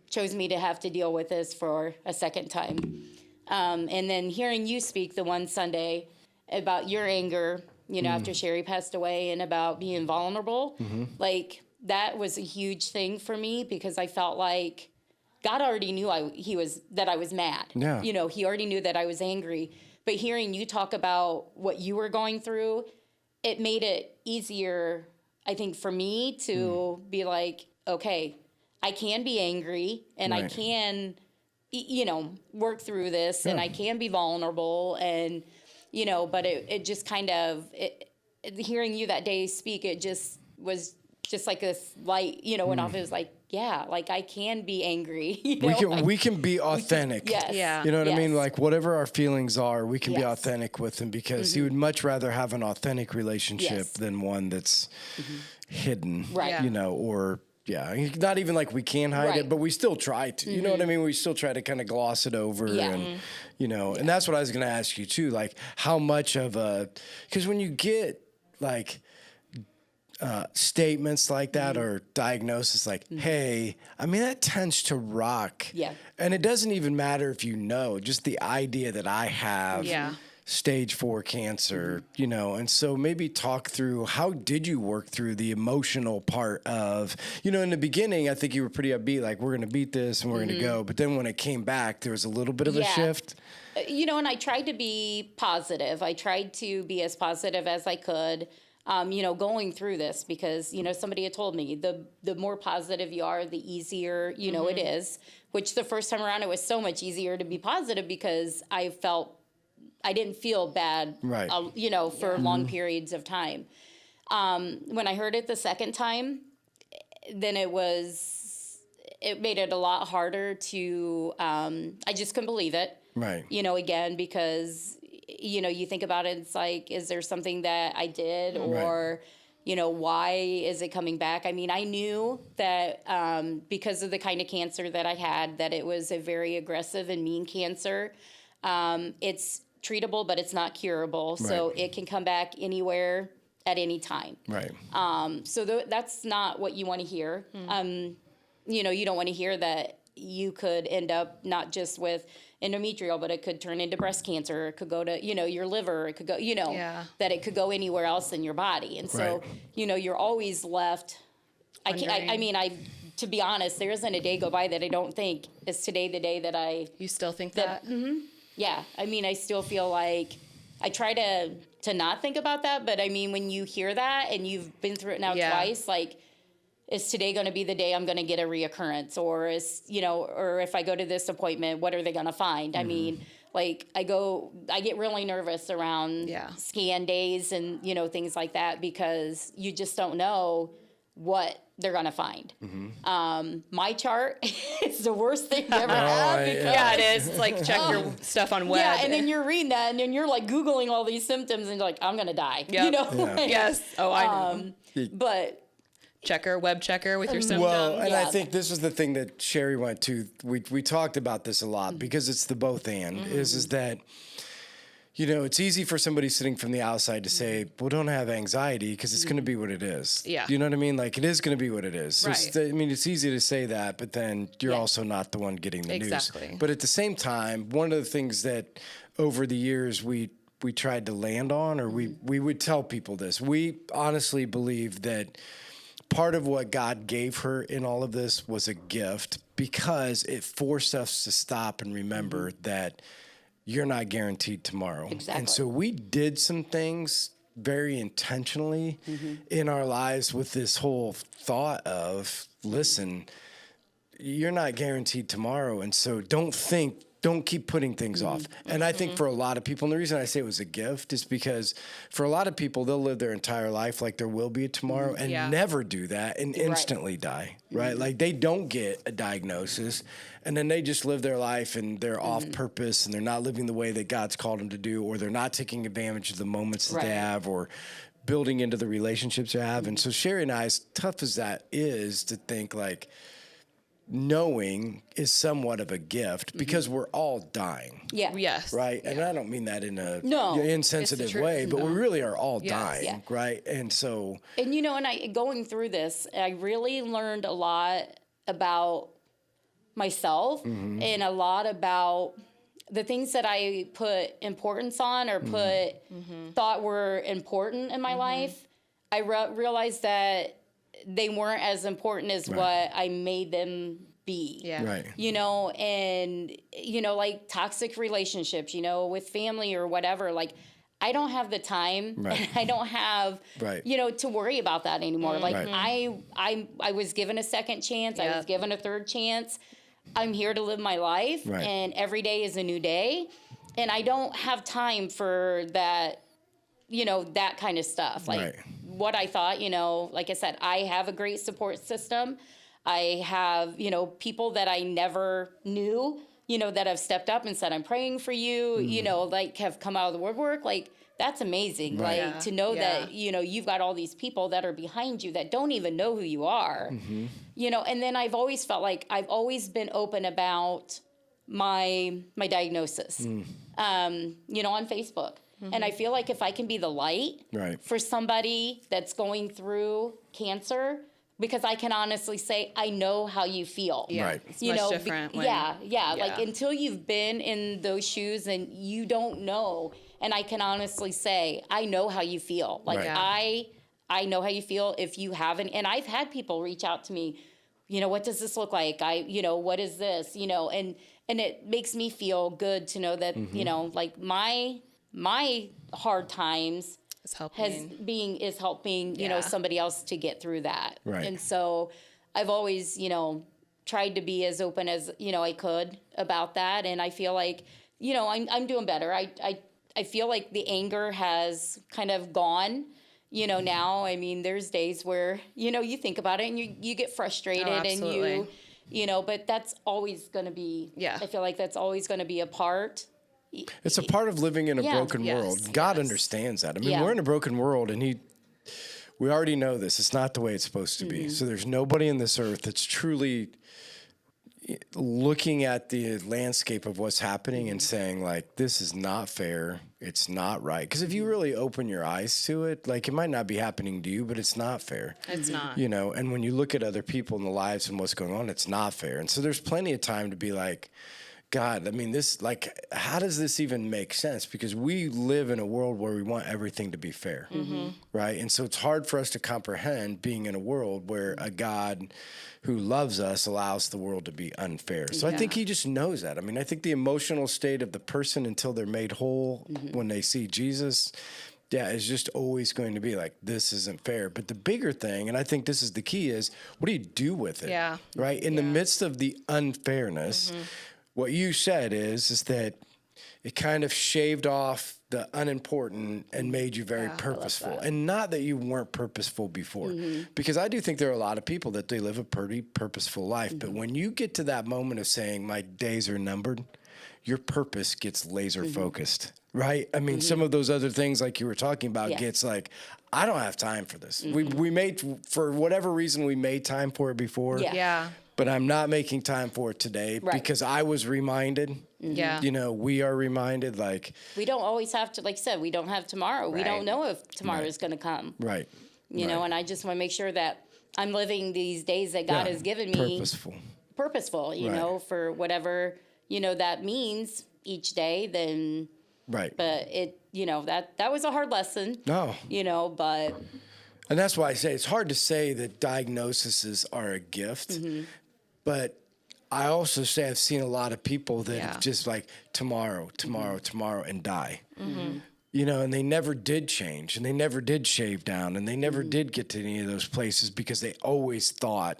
chose me to have to deal with this for a second time. And then hearing you speak the one Sunday about your anger, after Sherry passed away, and about being vulnerable, that was a huge thing for me, because I felt like God already knew that I was mad. Yeah. He already knew that I was angry. But hearing you talk about what you were going through, it made it easier, I think, for me to be like, okay, I can be angry, and I can, work through this, and I can be vulnerable, and, but it just kind of, hearing you that day speak, it just was just like this light, went off. It was like, yeah, like I can be angry. We can be authentic. Yes. Yeah. You know what I mean? Like whatever our feelings are, we can be authentic with them, because he would much rather have an authentic relationship than one that's hidden, right? Or not even like we can hide it, but we still try to. You know what I mean? We still try to kind of gloss it over, and and that's what I was going to ask you too. Like how much of because when you get like statements like that or diagnosis like, hey, I mean, that tends to rock. Yeah. And it doesn't even matter if just the idea that I have stage 4 cancer, and so maybe talk through, how did you work through the emotional part of, in the beginning, I think you were pretty upbeat, like we're going to beat this and we're going to go. But then when it came back, there was a little bit of a shift. And I tried to be positive. I tried to be as positive as I could. Going through this, because, somebody had told me the more positive you are, the easier, it is, which the first time around, it was so much easier to be positive, because I didn't feel bad, for long periods of time. When I heard it the second time, then it made it a lot harder to, I just couldn't believe it. Right. Again, because you think about it, it's like, is there something that I did, or, why is it coming back? I mean, I knew that because of the kind of cancer that I had, that it was a very aggressive and mean cancer. It's treatable, but it's not curable. Right. So it can come back anywhere at any time. Right. So that's not what you want to hear. You don't want to hear that you could end up not just with endometrial, but it could turn into breast cancer. It could go to, your liver. It could go, that it could go anywhere else in your body. And so, you're always left. To be honest, there isn't a day go by that I don't think, is today the day that You still think that? Yeah. I mean, I still feel like I try to not think about that. But I mean, when you hear that and you've been through it now twice, like, is today going to be the day I'm going to get a reoccurrence? Or or if I go to this appointment, what are they going to find? I mean, like I get really nervous around scan days and, things like that, because you just don't know what they're going to find. My chart is the worst thing you ever had. It is. It's like check your stuff on web. Yeah, and then you're reading that, and then you're like Googling all these symptoms, and you're like, I'm going to die. Yep. Yes. Oh, I know. But web checker with your symptoms. Well, and I think this was the thing that Sherry went to. We talked about this a lot, because it's the both and, is that, it's easy for somebody sitting from the outside to say, well, don't have anxiety, because it's going to be what it is. Yeah. You know what I mean? Like, it is going to be what it is. So right. it's easy to say that, but then you're also not the one getting the news. But at the same time, one of the things that over the years we tried to land on, or we would tell people this, we honestly believe that part of what God gave her in all of this was a gift, because it forced us to stop and remember that you're not guaranteed tomorrow. Exactly. And so we did some things very intentionally in our lives with this whole thought of, listen, you're not guaranteed tomorrow. And so don't think don't keep putting things off. And I think for a lot of people, and the reason I say it was a gift is because for a lot of people, they'll live their entire life like there will be a tomorrow and never do that and instantly die, right? Like they don't get a diagnosis and then they just live their life and they're off purpose and they're not living the way that God's called them to do, or they're not taking advantage of the moments that they have, or building into the relationships they have. And so Sherry and I, as tough as that is to think, like, knowing is somewhat of a gift because we're all dying. Yeah. Yes. Right? And I don't mean that in a No. insensitive way, but we really are all dying, Yeah. right? And so... And, you know, and going through this, I really learned a lot about myself and a lot about the things that I put importance on or thought were important in my life. I realized that they weren't as important as what I made them be. Yeah. Right. You know, and, you know, like toxic relationships, you know, with family or whatever, like I don't have the time and I don't have, you know, to worry about that anymore. Like I was given a second chance. I was given a third chance. I'm here to live my life and every day is a new day. And I don't have time for that, you know, that kind of stuff. Like what I thought, you know, like I said, I have a great support system. I have, you know, people that I never knew, you know, that have stepped up and said, I'm praying for you, you know, like have come out of the woodwork. Like, that's amazing. Like to know that, you know, you've got all these people that are behind you that don't even know who you are, you know, and then I've always felt like I've always been open about my diagnosis, you know, on Facebook. And I feel like if I can be the light for somebody that's going through cancer, because I can honestly say, I know how you feel. Yeah, it's you much know, different. Like until you've been in those shoes and you don't know. And I can honestly say, I know how you feel. Like I know how you feel if you haven't. And I've had people reach out to me, you know, what does this look like? You know, what is this? You know, and it makes me feel good to know that, you know, like my hard times is helping, you know, somebody else to get through that. Right. And so I've always, you know, tried to be as open as, you know, I could about that. And I feel like, you know, I'm doing better. I feel like the anger has kind of gone, you know, now. I mean, there's days where, you know, you think about it and you get frustrated and you know, but that's always going to be, I feel like that's always going to be a part. It's a part of living in a broken world. God understands that. I mean, we're in a broken world, and we already know this. It's not the way it's supposed to be. So there's nobody in this earth that's truly looking at the landscape of what's happening and saying, like, this is not fair. It's not right. Because if you really open your eyes to it, like, it might not be happening to you, but it's not fair. It's not. You know, and when you look at other people in the lives and what's going on, it's not fair. And so there's plenty of time to be like, God, I mean, this, like, how does this even make sense? Because we live in a world where we want everything to be fair, right? And so it's hard for us to comprehend being in a world where a God who loves us allows the world to be unfair. So I think he just knows that. I mean, I think the emotional state of the person until they're made whole when they see Jesus, is just always going to be like, this isn't fair. But the bigger thing, and I think this is the key, is what do you do with it? Right? In the midst of the unfairness, what you said is that it kind of shaved off the unimportant and made you very purposeful. And not that you weren't purposeful before. Because I do think there are a lot of people that they live a pretty purposeful life. But when you get to that moment of saying, my days are numbered, your purpose gets laser focused, right? I mean, some of those other things like you were talking about gets like, I don't have time for this. We made, for whatever reason, we made time for it before. But I'm not making time for it today because I was reminded. You know, we are reminded, like, we don't always have to, like I said, we don't have tomorrow. We don't know if tomorrow is going to come. You know, and I just want to make sure that I'm living these days that God has given me purposeful, you know, for whatever, you know, that means each day, then. But it, you know, that was a hard lesson. You know, but. And that's why I say it's hard to say that diagnoses are a gift. But I also say I've seen a lot of people that have just like tomorrow, and die. You know, and they never did change, and they never did shave down, and they never did get to any of those places because they always thought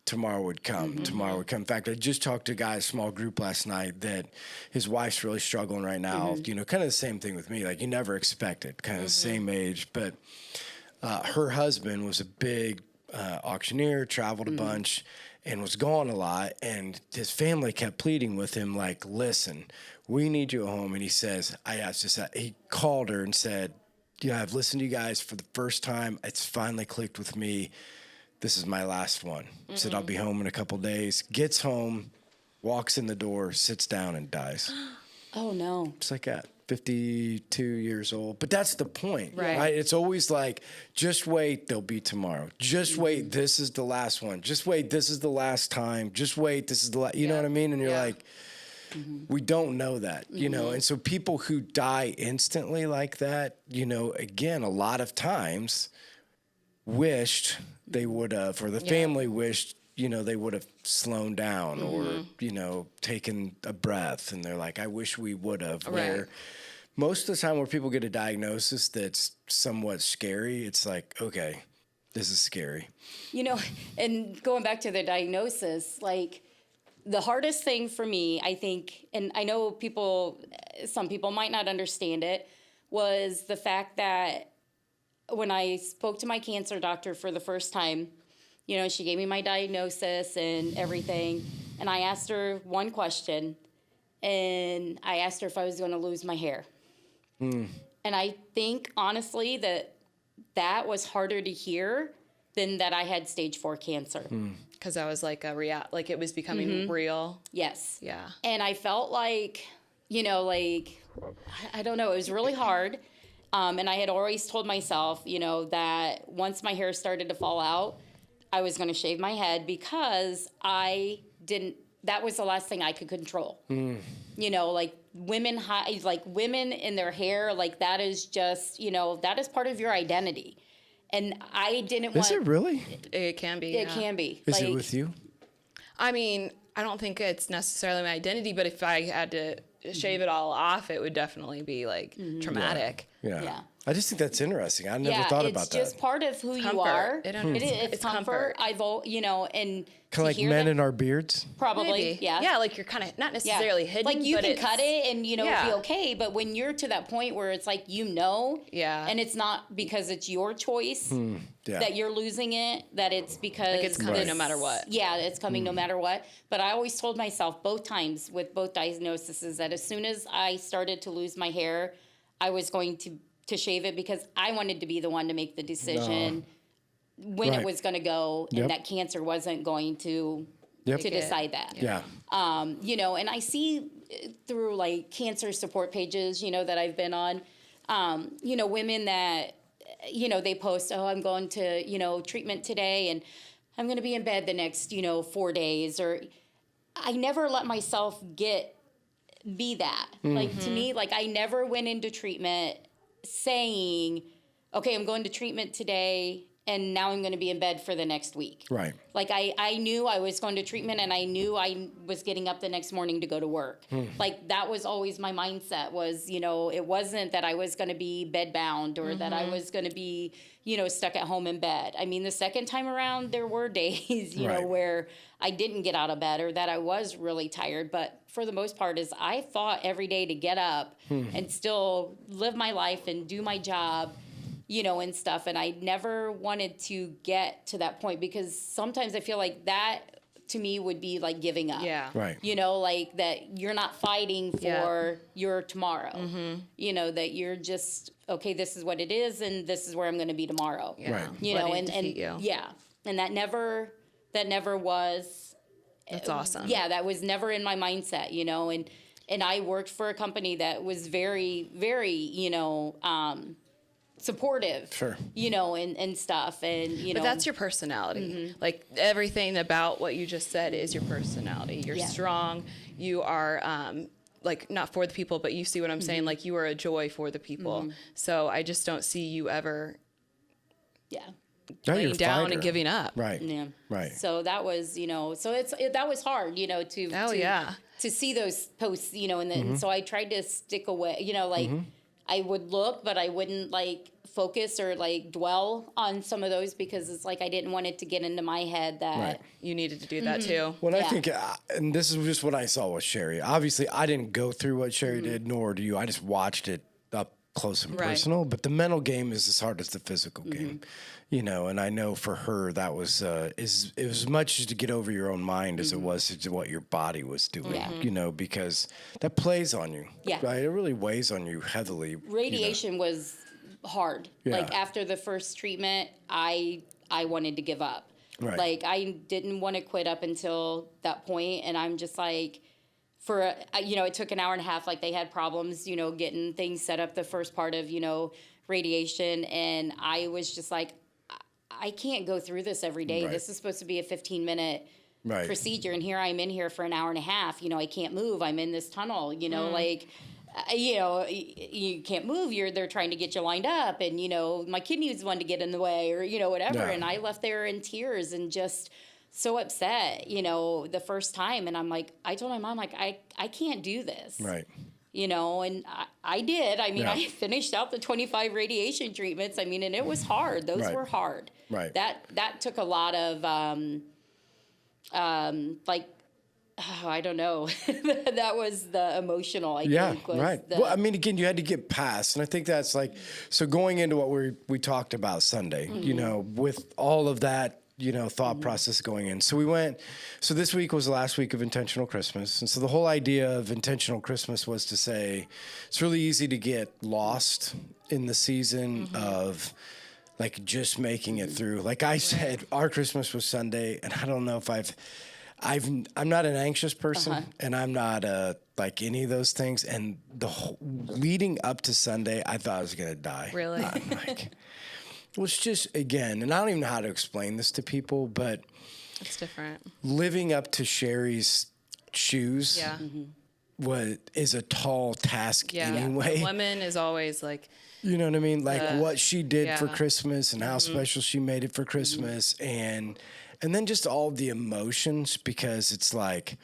tomorrow would come. Tomorrow would come. In fact, I just talked to a guy, a small group last night, that his wife's really struggling right now. You know, kind of the same thing with me. Like, you never expect it, kind of the same age. But her husband was a big auctioneer, traveled a bunch, and was gone a lot. And his family kept pleading with him, like, listen, we need you at home. And he says, he called her and said, you know, I've listened to you guys for the first time. It's finally clicked with me. This is my last one. Said, I'll be home in a couple days. Gets home, walks in the door, sits down, and dies. Oh, no. Just like that. 52 years old. But that's the point, right? It's always like, just wait, there'll be tomorrow. Just wait, this is the last one. Just wait, this is the last time. Just wait, this is the last, you know what I mean? And you're like, we don't know that, you know? And so people who die instantly like that, you know, again, a lot of times wished they would have, or the family wished, you know, they would have slowed down or, you know, taken a breath. And they're like, I wish we would have. Where most of the time where people get a diagnosis that's somewhat scary, it's like, okay, this is scary. You know, and going back to the diagnosis, like, the hardest thing for me, I think, and I know some people might not understand it, was the fact that when I spoke to my cancer doctor for the first time, you know, she gave me my diagnosis and everything, and I asked her one question, and I asked her if I was going to lose my hair. And I think, honestly, that was harder to hear than that I had stage 4 cancer. Because I was like like it was becoming real. Yes. Yeah. And I felt like, you know, like, I don't know, it was really hard. And I had always told myself, you know, that once my hair started to fall out, I was going to shave my head because that was the last thing I could control. You know, like women in their hair, like that is just, you know, that is part of your identity. And I didn't want... Is it really? It can be. It can be. Is it with you? I mean, I don't think it's necessarily my identity, but if I had to shave it all off, it would definitely be like traumatic. Yeah. I just think that's interesting. I never thought about that. It's just part of who you Comfort. are. It's comfort. You know, and kind of like men in our beards? Probably, Maybe. yeah. Yeah, like you're kind of not necessarily hidden, like you but can cut it and, you know, be okay. But when you're to that point where it's like, you know, and it's not because it's your choice that you're losing it, that it's because... Like it's coming no matter what. Yeah, it's coming no matter what. But I always told myself both times with both diagnoses that as soon as I started to lose my hair, I was going to shave it because I wanted to be the one to make the decision when it was going to go, and that cancer wasn't going to decide that. Yeah. You know, and I see through like cancer support pages, you know, that I've been on, you know, women that, you know, they post, oh, I'm going to, you know, treatment today and I'm going to be in bed the next, you know, 4 days. Or I never let myself be that. Like, to me, like I never went into treatment saying, okay, I'm going to treatment today and now I'm going to be in bed for the next week. Right. Like I knew I was going to treatment and I knew I was getting up the next morning to go to work. Like that was always my mindset was, you know, it wasn't that I was going to be bed bound or that I was going to be, you know, stuck at home in bed. I mean, the second time around, there were days, you know, where I didn't get out of bed or that I was really tired. But for the most part is I fought every day to get up and still live my life and do my job, you know, and stuff. And I never wanted to get to that point because sometimes I feel like that to me would be like giving up. Yeah. Right. You know, like that you're not fighting for your tomorrow. You know, that you're just, okay, this is what it is and this is where I'm going to be tomorrow. Yeah. Right. You know, and yeah. And that never was. That's awesome. Yeah, that was never in my mindset, you know, and I worked for a company that was very, very, you know, supportive, you know, and stuff. And, you know, but that's your personality. Like everything about what you just said is your personality. You're strong. You are, like not for the people, but you see what I'm saying? Like you are a joy for the people. So I just don't see you ever laying down and giving up. Right. Yeah. Right. So that was, you know, so that was hard, you know, to see those posts, you know, and then so I tried to stick away, you know, like I would look, but I wouldn't like focus or like dwell on some of those because it's like I didn't want it to get into my head that Right. You needed to do that too. Well, I Yeah. think, and this is just what I saw with Sherry. Obviously, I didn't go through what Sherry did, nor do you. I just watched it up close and Right. personal. But the mental game is as hard as the physical game, you know. And I know for her that was it was as much as to get over your own mind as it was to what your body was doing, Yeah. you know, because that plays on you. Yeah. Right. It really weighs on you heavily. radiation was hard. Yeah. Like after the first treatment, I wanted to give up. Right. Like I didn't want to quit up until that point, and I'm just like, it took an hour and a half. Like they had problems, getting things set up the first part of radiation, and I was just like, I can't go through this every day. Right. This is supposed to be a 15-minute Right. procedure, and here I'm in here for an hour and a half. I can't move. I'm in this tunnel. You can't move. They're trying to get you lined up, and my kidneys want to get in the way, or whatever. Yeah. And I left there in tears and just so upset. The first time, and I'm like, I told my mom like, I can't do this. Right. And I did. I mean, Yeah. I finished out the 25 radiation treatments. I mean, and it was hard. Those Right. were hard. Right. That took a lot of I don't know. That was the emotional, I think. Was right. the- Well, I mean, again, you had to get past, and I think that's like, so going into what we talked about Sunday, with all of that, thought process going in. So so this week was the last week of Intentional Christmas. And so the whole idea of Intentional Christmas was to say, it's really easy to get lost in the season of like just making it through. Like I said, our Christmas was Sunday, and I don't know if I'm not an anxious person, and I'm not like any of those things. And leading up to Sunday, I thought I was gonna die. Really? I'm like, it was just, again, and I don't even know how to explain this to people, but It's different. living up to Sherry's shoes Yeah. is a tall task Yeah. anyway. Women is always like, You know what I mean? Like what she did for yeah. Christmas and how special she made it for Christmas, and then just all the emotions, because it's like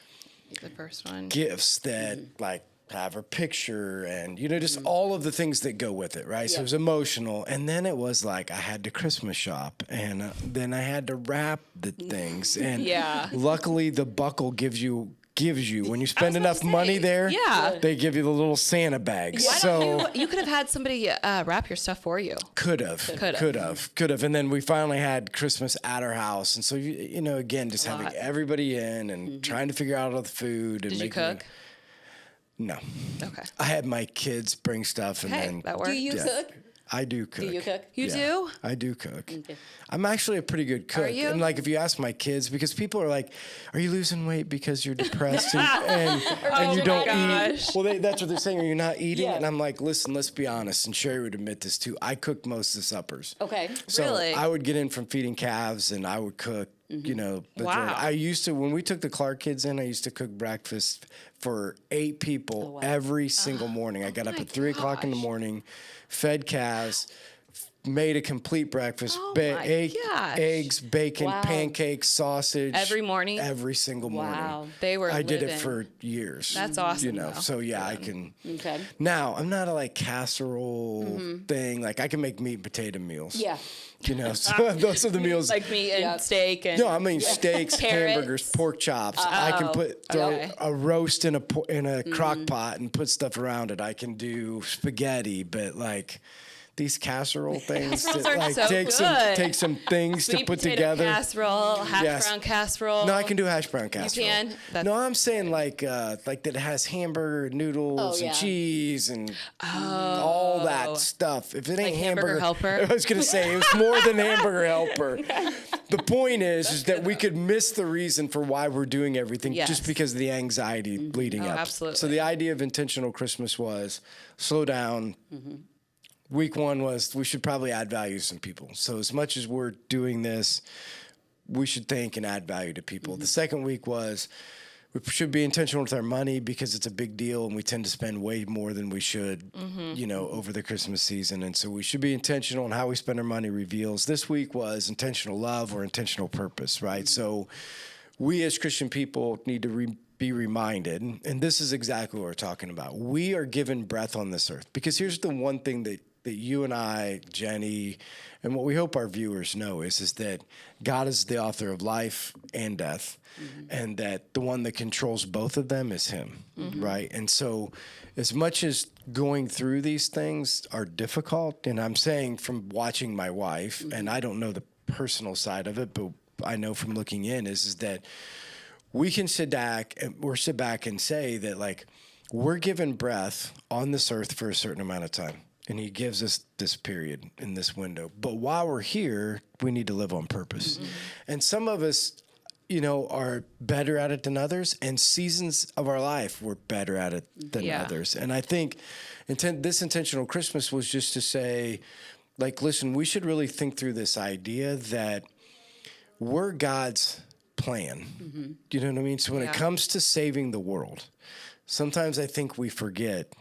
the first one. gifts that like have her picture and just all of the things that go with it, right? So it was emotional, and then it was like I had to Christmas shop, and then I had to wrap the things, and Yeah. luckily the buckle gives you when you spend about enough to money say, there, yeah. they give you the little Santa bags. Why So don't you could have had somebody wrap your stuff for you. Could have. And then we finally had Christmas at our house. And so, again, just having everybody in and trying to figure out all the food. And Did you making- cook? No. Okay. I had my kids bring stuff, and Hey, then that works. Do you cook? I do cook. Do you cook? You do? I do cook. I'm actually a pretty good cook. Are you? And like if you ask my kids, because people are like, "Are you losing weight because you're depressed and you Oh don't my eat?" gosh. Well, that's what they're saying. Are you not eating? Yeah. And I'm like, listen, let's be honest. And Sherry would admit this too. I cook most of the suppers. Okay. So Really? I would get in from feeding calves, and I would cook. Wow. I used to, when we took the Clark kids in, I used to cook breakfast for 8 people every single morning. I got up my at 3 o'clock in the gosh. morning, fed calves, made a complete breakfast, Oh my gosh. eggs, bacon, Wow. pancakes, sausage. Every morning? Every single morning. Wow. They were I did it living. for years. That's awesome, though. So yeah, I can. Okay. Now, I'm not a like casserole thing. Like I can make meat and potato meals. Yeah. So those are the meals. Like meat and Yeah. steak and No, I mean steaks, Carrots. hamburgers, pork chops. I can throw okay. a roast in a crock pot and put stuff around it. I can do spaghetti, but like these casserole things Casseroles that are like so take some things sweet to put potato together. casserole, hash Yes. brown casserole. No, I can do hash brown casserole. can? That's- No, I'm saying like that has hamburger, noodles, Oh, yeah. and cheese, and all that stuff. If it ain't Like Hamburger Helper? I was gonna say it was more than Hamburger Helper. The point is that we could miss the reason for why we're doing everything Yes. just because of the anxiety leading up. absolutely. So the idea of intentional Christmas was slow down. Week 1 was we should probably add value to some people. So as much as we're doing this, we should think and add value to people. The second week was we should be intentional with our money because it's a big deal and we tend to spend way more than we should, over the Christmas season. And so we should be intentional, and how we spend our money reveals. This week was intentional love or intentional purpose, right? So we as Christian people need to be be reminded, and this is exactly what we're talking about. We are given breath on this earth because here's the one thing that you and I, Jenny, and what we hope our viewers know is that God is the author of life and death, and that the one that controls both of them is him, right? And so as much as going through these things are difficult, and I'm saying from watching my wife, and I don't know the personal side of it, but I know from looking in is that we can sit back and say that, like, we're given breath on this earth for a certain amount of time. And he gives us this period in this window. But while we're here, we need to live on purpose. And some of us, are better at it than others. And seasons of our life, we're better at it than others. And I think this intentional Christmas was just to say, like, listen, we should really think through this idea that we're God's plan. You know what I mean? So when it comes to saving the world, sometimes I think we forget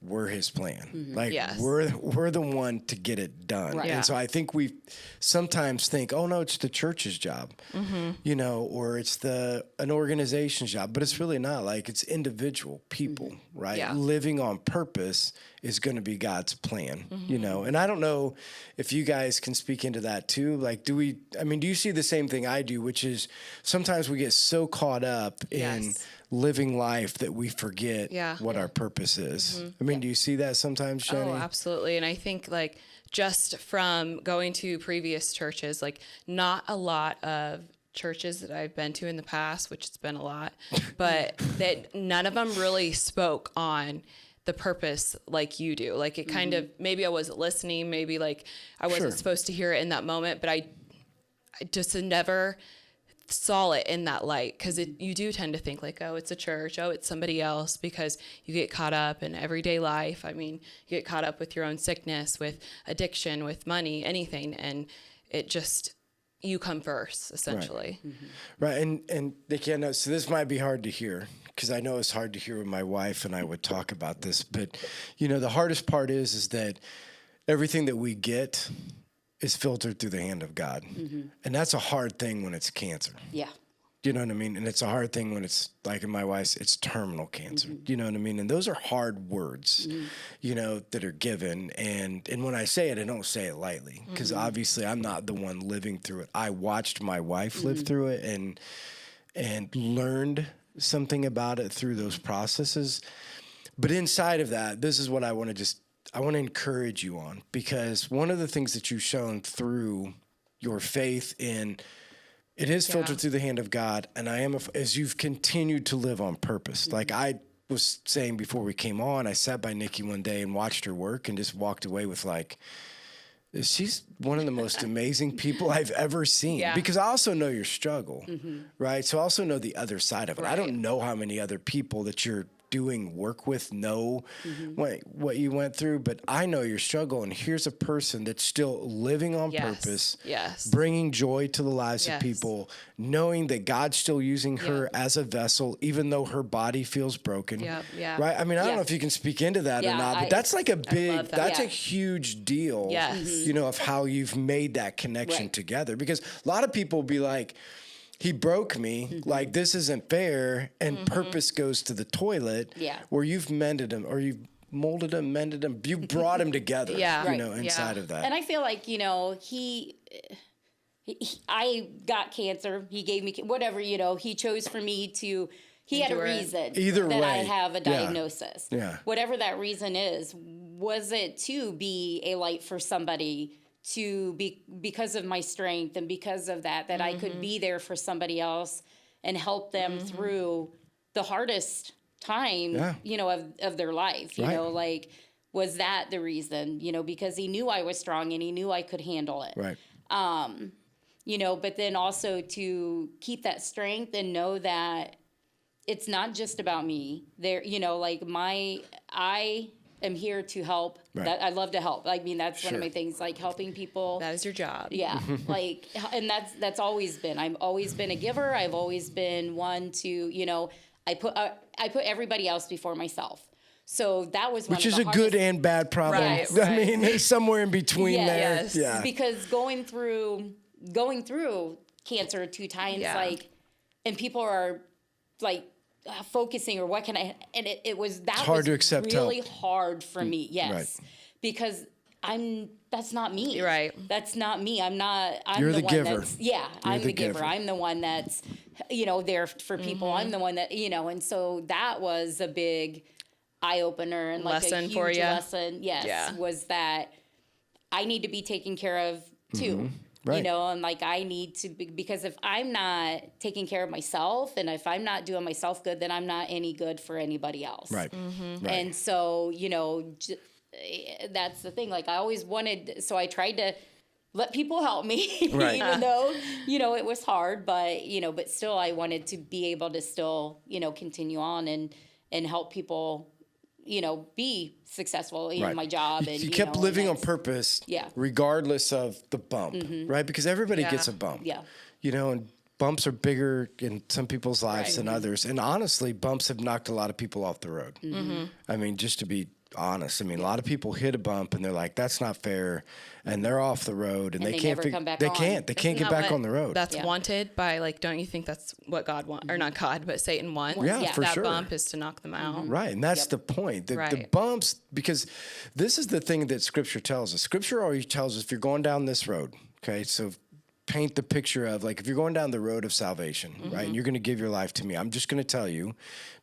we're his plan. Like, we're the one to get it done. Right. And so I think we sometimes think, oh no, it's the church's job, or it's an organization's job, but it's really not. Like, it's individual people, right? Yeah. Living on purpose is going to be God's plan, and I don't know if you guys can speak into that too. Like, do you see the same thing I do, which is sometimes we get so caught up in living life that we forget what our purpose is. I mean, do you see that sometimes, Jenny? Oh, absolutely. And I think, like, just from going to previous churches, like, not a lot of churches that I've been to in the past, which has been a lot, but that none of them really spoke on the purpose like you do. Like, it kind of, maybe I wasn't listening, maybe, like, I wasn't supposed to hear it in that moment, but I just never saw it in that light, because you do tend to think, like, oh, it's a church, oh, it's somebody else, because you get caught up in everyday life. I mean, you get caught up with your own sickness, with addiction, with money, anything, and it just, you come first, essentially. Right. And they can't. So this might be hard to hear, because I know it's hard to hear when my wife and I would talk about this, but the hardest part is that everything that we get is filtered through the hand of God. And that's a hard thing when it's cancer. Yeah. You know what I mean? And it's a hard thing when it's, like in my wife's, it's terminal cancer. You know what I mean? And those are hard words, that are given. And when I say it, I don't say it lightly, because obviously I'm not the one living through it. I watched my wife live through it and learned something about it through those processes. But inside of that, this is what I want to encourage you on, because one of the things that you've shown through your faith in it is filtered through the hand of God, and as you've continued to live on purpose. Like I was saying before we came on, I sat by Nikki one day and watched her work and just walked away with, like, she's one of the most amazing people I've ever seen. Because I also know your struggle, right? So I also know the other side of it. Right. I don't know how many other people that you're doing work with know what you went through, but I know your struggle, and here's a person that's still living on purpose, bringing joy to the lives of people, knowing that God's still using her as a vessel, even though her body feels broken. Right? I mean, I don't know if you can speak into that or not, but that's like that's a huge deal, of how you've made that connection together, because a lot of people will be like, he broke me, like, this isn't fair, and purpose goes to the toilet, where you've mended him, or you've molded him, mended him, you brought him together, inside of that. And I feel like, I got cancer, he gave me, whatever, he chose for me to, he had a reason that I have a diagnosis. Whatever that reason is, was it to be a light for somebody, to be, because of my strength and because of that I could be there for somebody else and help them through the hardest time, of their life, you know, like, was that the reason, because he knew I was strong and he knew I could handle it. Right. But then also to keep that strength and know that it's not just about me there, like I am here to help. Right. That I love to help. I mean, that's one of my things, like helping people. That is your job. Yeah. Like, and that's always been, I've always been a giver. I've always been one to, I put everybody else before myself. So that was one which is a good and bad problem. Right. I mean, there's somewhere in between there. Yes. Yeah. Because going through cancer 2 times, like, and people are like focusing, or what can I, and it was, that It's hard was to accept really help. hard for me. Yes. Right. Because that's not me. Right. That's not me. I'm You're the the one giver. that's, yeah, I'm the the giver. giver. I'm the one that's, there for people. I'm the one that, and so that was a big eye opener and like Lesson a huge for ya. lesson. Yes. Yeah. Was that I need to be taken care of too. Right. And like I need to be, because if I'm not taking care of myself and if I'm not doing myself good, then I'm not any good for anybody else. Right. Right. And so, that's the thing. Like I always wanted, so I tried to let people help me, Right. even though, it was hard, but still I wanted to be able to still, continue on and help people, be successful in Right. my job. And you kept living on that's- purpose, Yeah. regardless of the bump, right? Because everybody Yeah. gets a bump. Yeah. And bumps are bigger in some people's lives Right. than others. And honestly, bumps have knocked a lot of people off the road. I mean, just to be honest, a lot of people hit a bump and they're like, that's not fair. And they're off the road and they can't never come back They on. can't. They can't Isn't get that back what on the road. That's Yeah. wanted by, like, don't you think that's what God wants, or not God, but Satan wants? Yeah, for that sure. bump is to knock them out. Right, and that's Yep. the point. The Right. bumps, because this is the thing that Scripture tells us. Scripture always tells us if you're going down this road, okay, so paint the picture of, like, if you're going down the road of salvation, right, and you're going to give your life to me, I'm just going to tell you,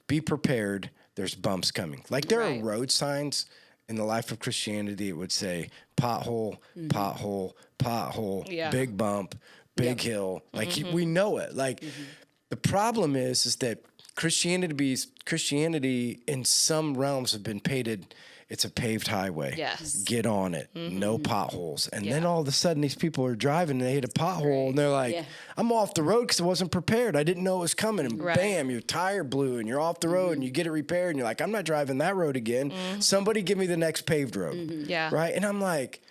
be prepared, there's bumps coming. Like, there Right. are road signs in the life of Christianity. It would say pothole, pothole, pothole, Yeah. big bump, big hill. Like, we know it. Like, the problem is that Christianity in some realms have been painted, it's a paved highway. Yes. Get on it. No potholes. And then Yeah. all of a sudden these people are driving and they hit a pothole and they're like, Yeah. I'm off the road because I wasn't prepared. I didn't know it was coming. And Right. bam, your tire blew and you're off the road and you get it repaired and you're like, I'm not driving that road again. Somebody give me the next paved road. Yeah. Right? And I'm like,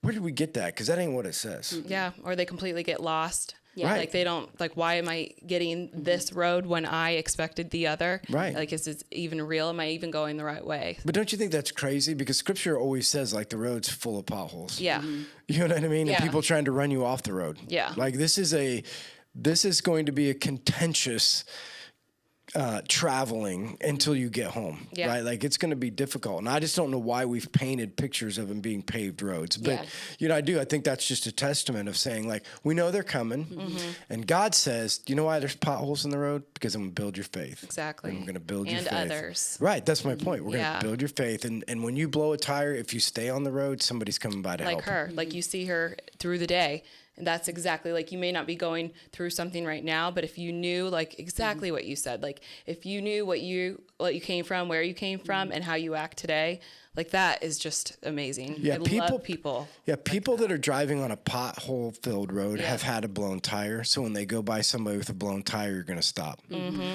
where did we get that? Because that ain't what it says. Yeah, or they completely get lost. Yeah. Right. Like they don't, like, why am I getting this road when I expected the other? Right. Like, is it even real? Am I even going the right way? But don't you think that's crazy? Because Scripture always says, like, the road's full of potholes. Yeah. You know what I mean? Yeah. And people trying to run you off the road. Yeah. Like, this is going to be a contentious traveling until you get home. Yeah. Right? Like, it's going to be difficult. And I just don't know why we've painted pictures of them being paved roads. But, Yeah. I think that's just a testament of saying, like, we know they're coming. And God says, you know why there's potholes in the road? Because I'm going to build your faith. Exactly. I'm going to build your And faith. others. Right. That's my point. We're going Yeah. to build your faith. And when you blow a tire, if you stay on the road, somebody's coming by to Like help. her. Like, you see her through the day. And that's exactly, like, you may not be going through something right now, but if you knew, like, exactly what you said, like, if you knew what you came from, where you came from, and how you act today, like, that is just amazing. Yeah, I people- love people. Yeah, people that are driving on a pothole-filled road Yeah. have had a blown tire. So when they go by somebody with a blown tire, you're going to stop.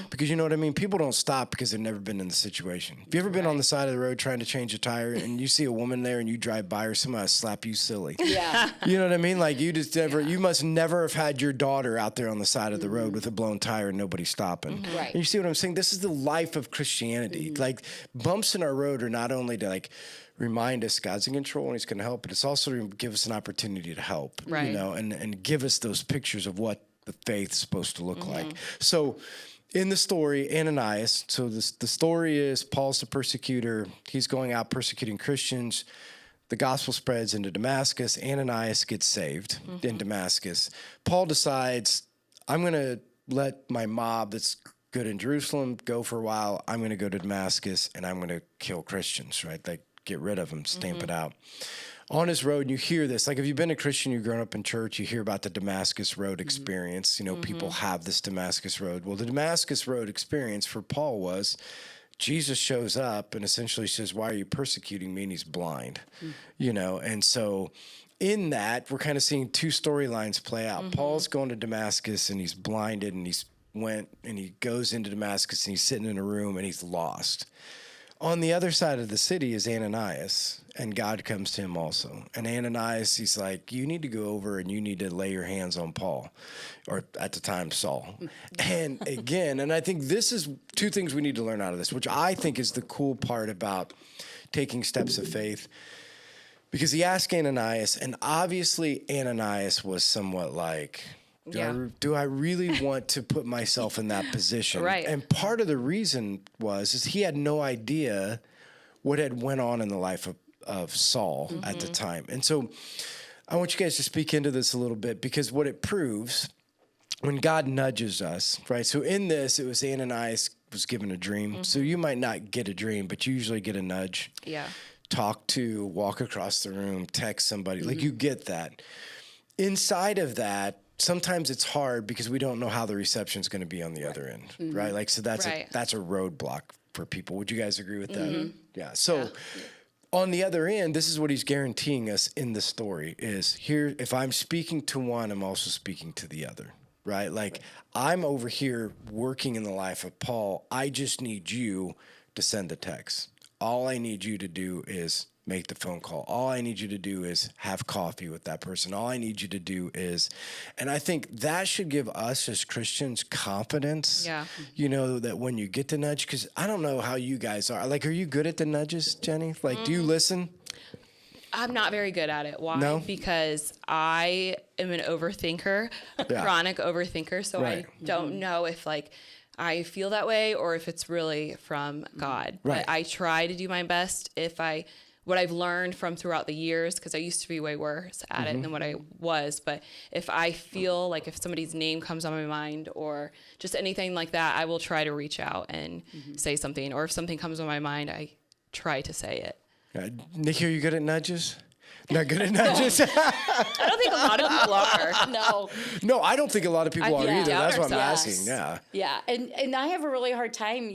Because you know what I mean? People don't stop because they've never been in the situation. Have you ever been on the side of the road trying to change a tire and you see a woman there and you drive by her, somebody will slap you silly? Yeah. You know what I mean? Like, you just never, you must never have had your daughter out there on the side of the road with a blown tire and nobody stopping. Right. And you see what I'm saying? This is the life of Christianity. Like, bumps in our road are not only to, like, remind us God's in control and he's going to help, but it's also to give us an opportunity to help, Right. you know, and give us those pictures of what the faith's supposed to look like. So in the story, Ananias, so the story is Paul's the persecutor. He's going out persecuting Christians. The gospel spreads into Damascus. Ananias gets saved in Damascus. Paul decides, I'm going to let my mob that's good in Jerusalem go for a while. I'm going to go to Damascus and I'm going to kill Christians, right? Like, get rid of them, stamp it out. On his road, and you hear this, like, if you've been a Christian, you've grown up in church, you hear about the Damascus Road experience. You know, people have this Damascus Road. Well, the Damascus Road experience for Paul was Jesus shows up and essentially says, why are you persecuting me? And he's blind, you know? And so in that, we're kind of seeing two storylines play out. Paul's going to Damascus and he's blinded and he goes into Damascus and he's sitting in a room and he's lost. On the other side of the city is Ananias, and God comes to him also. And Ananias, he's like, you need to go over and you need to lay your hands on Paul, or at the time, Saul. And again, and I think this is two things we need to learn out of this, which I think is the cool part about taking steps of faith. Because he asked Ananias, and obviously Ananias was somewhat like, Do I really want to put myself in that position? Right. And part of the reason is he had no idea what had went on in the life of Saul at the time. And so I want you guys to speak into this a little bit, because what it proves when God nudges us, right? So in this, it was Ananias was given a dream. So you might not get a dream, but you usually get a nudge. Yeah. Talk to, walk across the room, text somebody. Like, you get that. Inside of that, sometimes it's hard because we don't know how the reception is going to be on the other end, right? Like, so that's a roadblock for people. Would you guys agree with that? Yeah. So on the other end, this is what he's guaranteeing us in the story is here. If I'm speaking to one, I'm also speaking to the other, right? Like, I'm over here working in the life of Paul. I just need you to send the text. All I need you to do is make the phone call. All I need you to do is have coffee with that person. All I need you to do is, and I think that should give us as Christians confidence, that when you get the nudge, because I don't know how you guys are. Like, are you good at the nudges, Jenny? Like, do you listen? I'm not very good at it. Why? No? Because I am an overthinker, a chronic overthinker. So I don't know if I feel that way or if it's really from God. Right. But I try to do my best what I've learned from throughout the years, because I used to be way worse at it than what I was. But if I feel like if somebody's name comes on my mind or just anything like that, I will try to reach out and say something. Or if something comes on my mind, I try to say it. Nikki, are you good at nudges? Not good at nudges? I don't think a lot of people are. No, I don't think a lot of people are either. That's what I'm asking. Yeah. And I have a really hard time,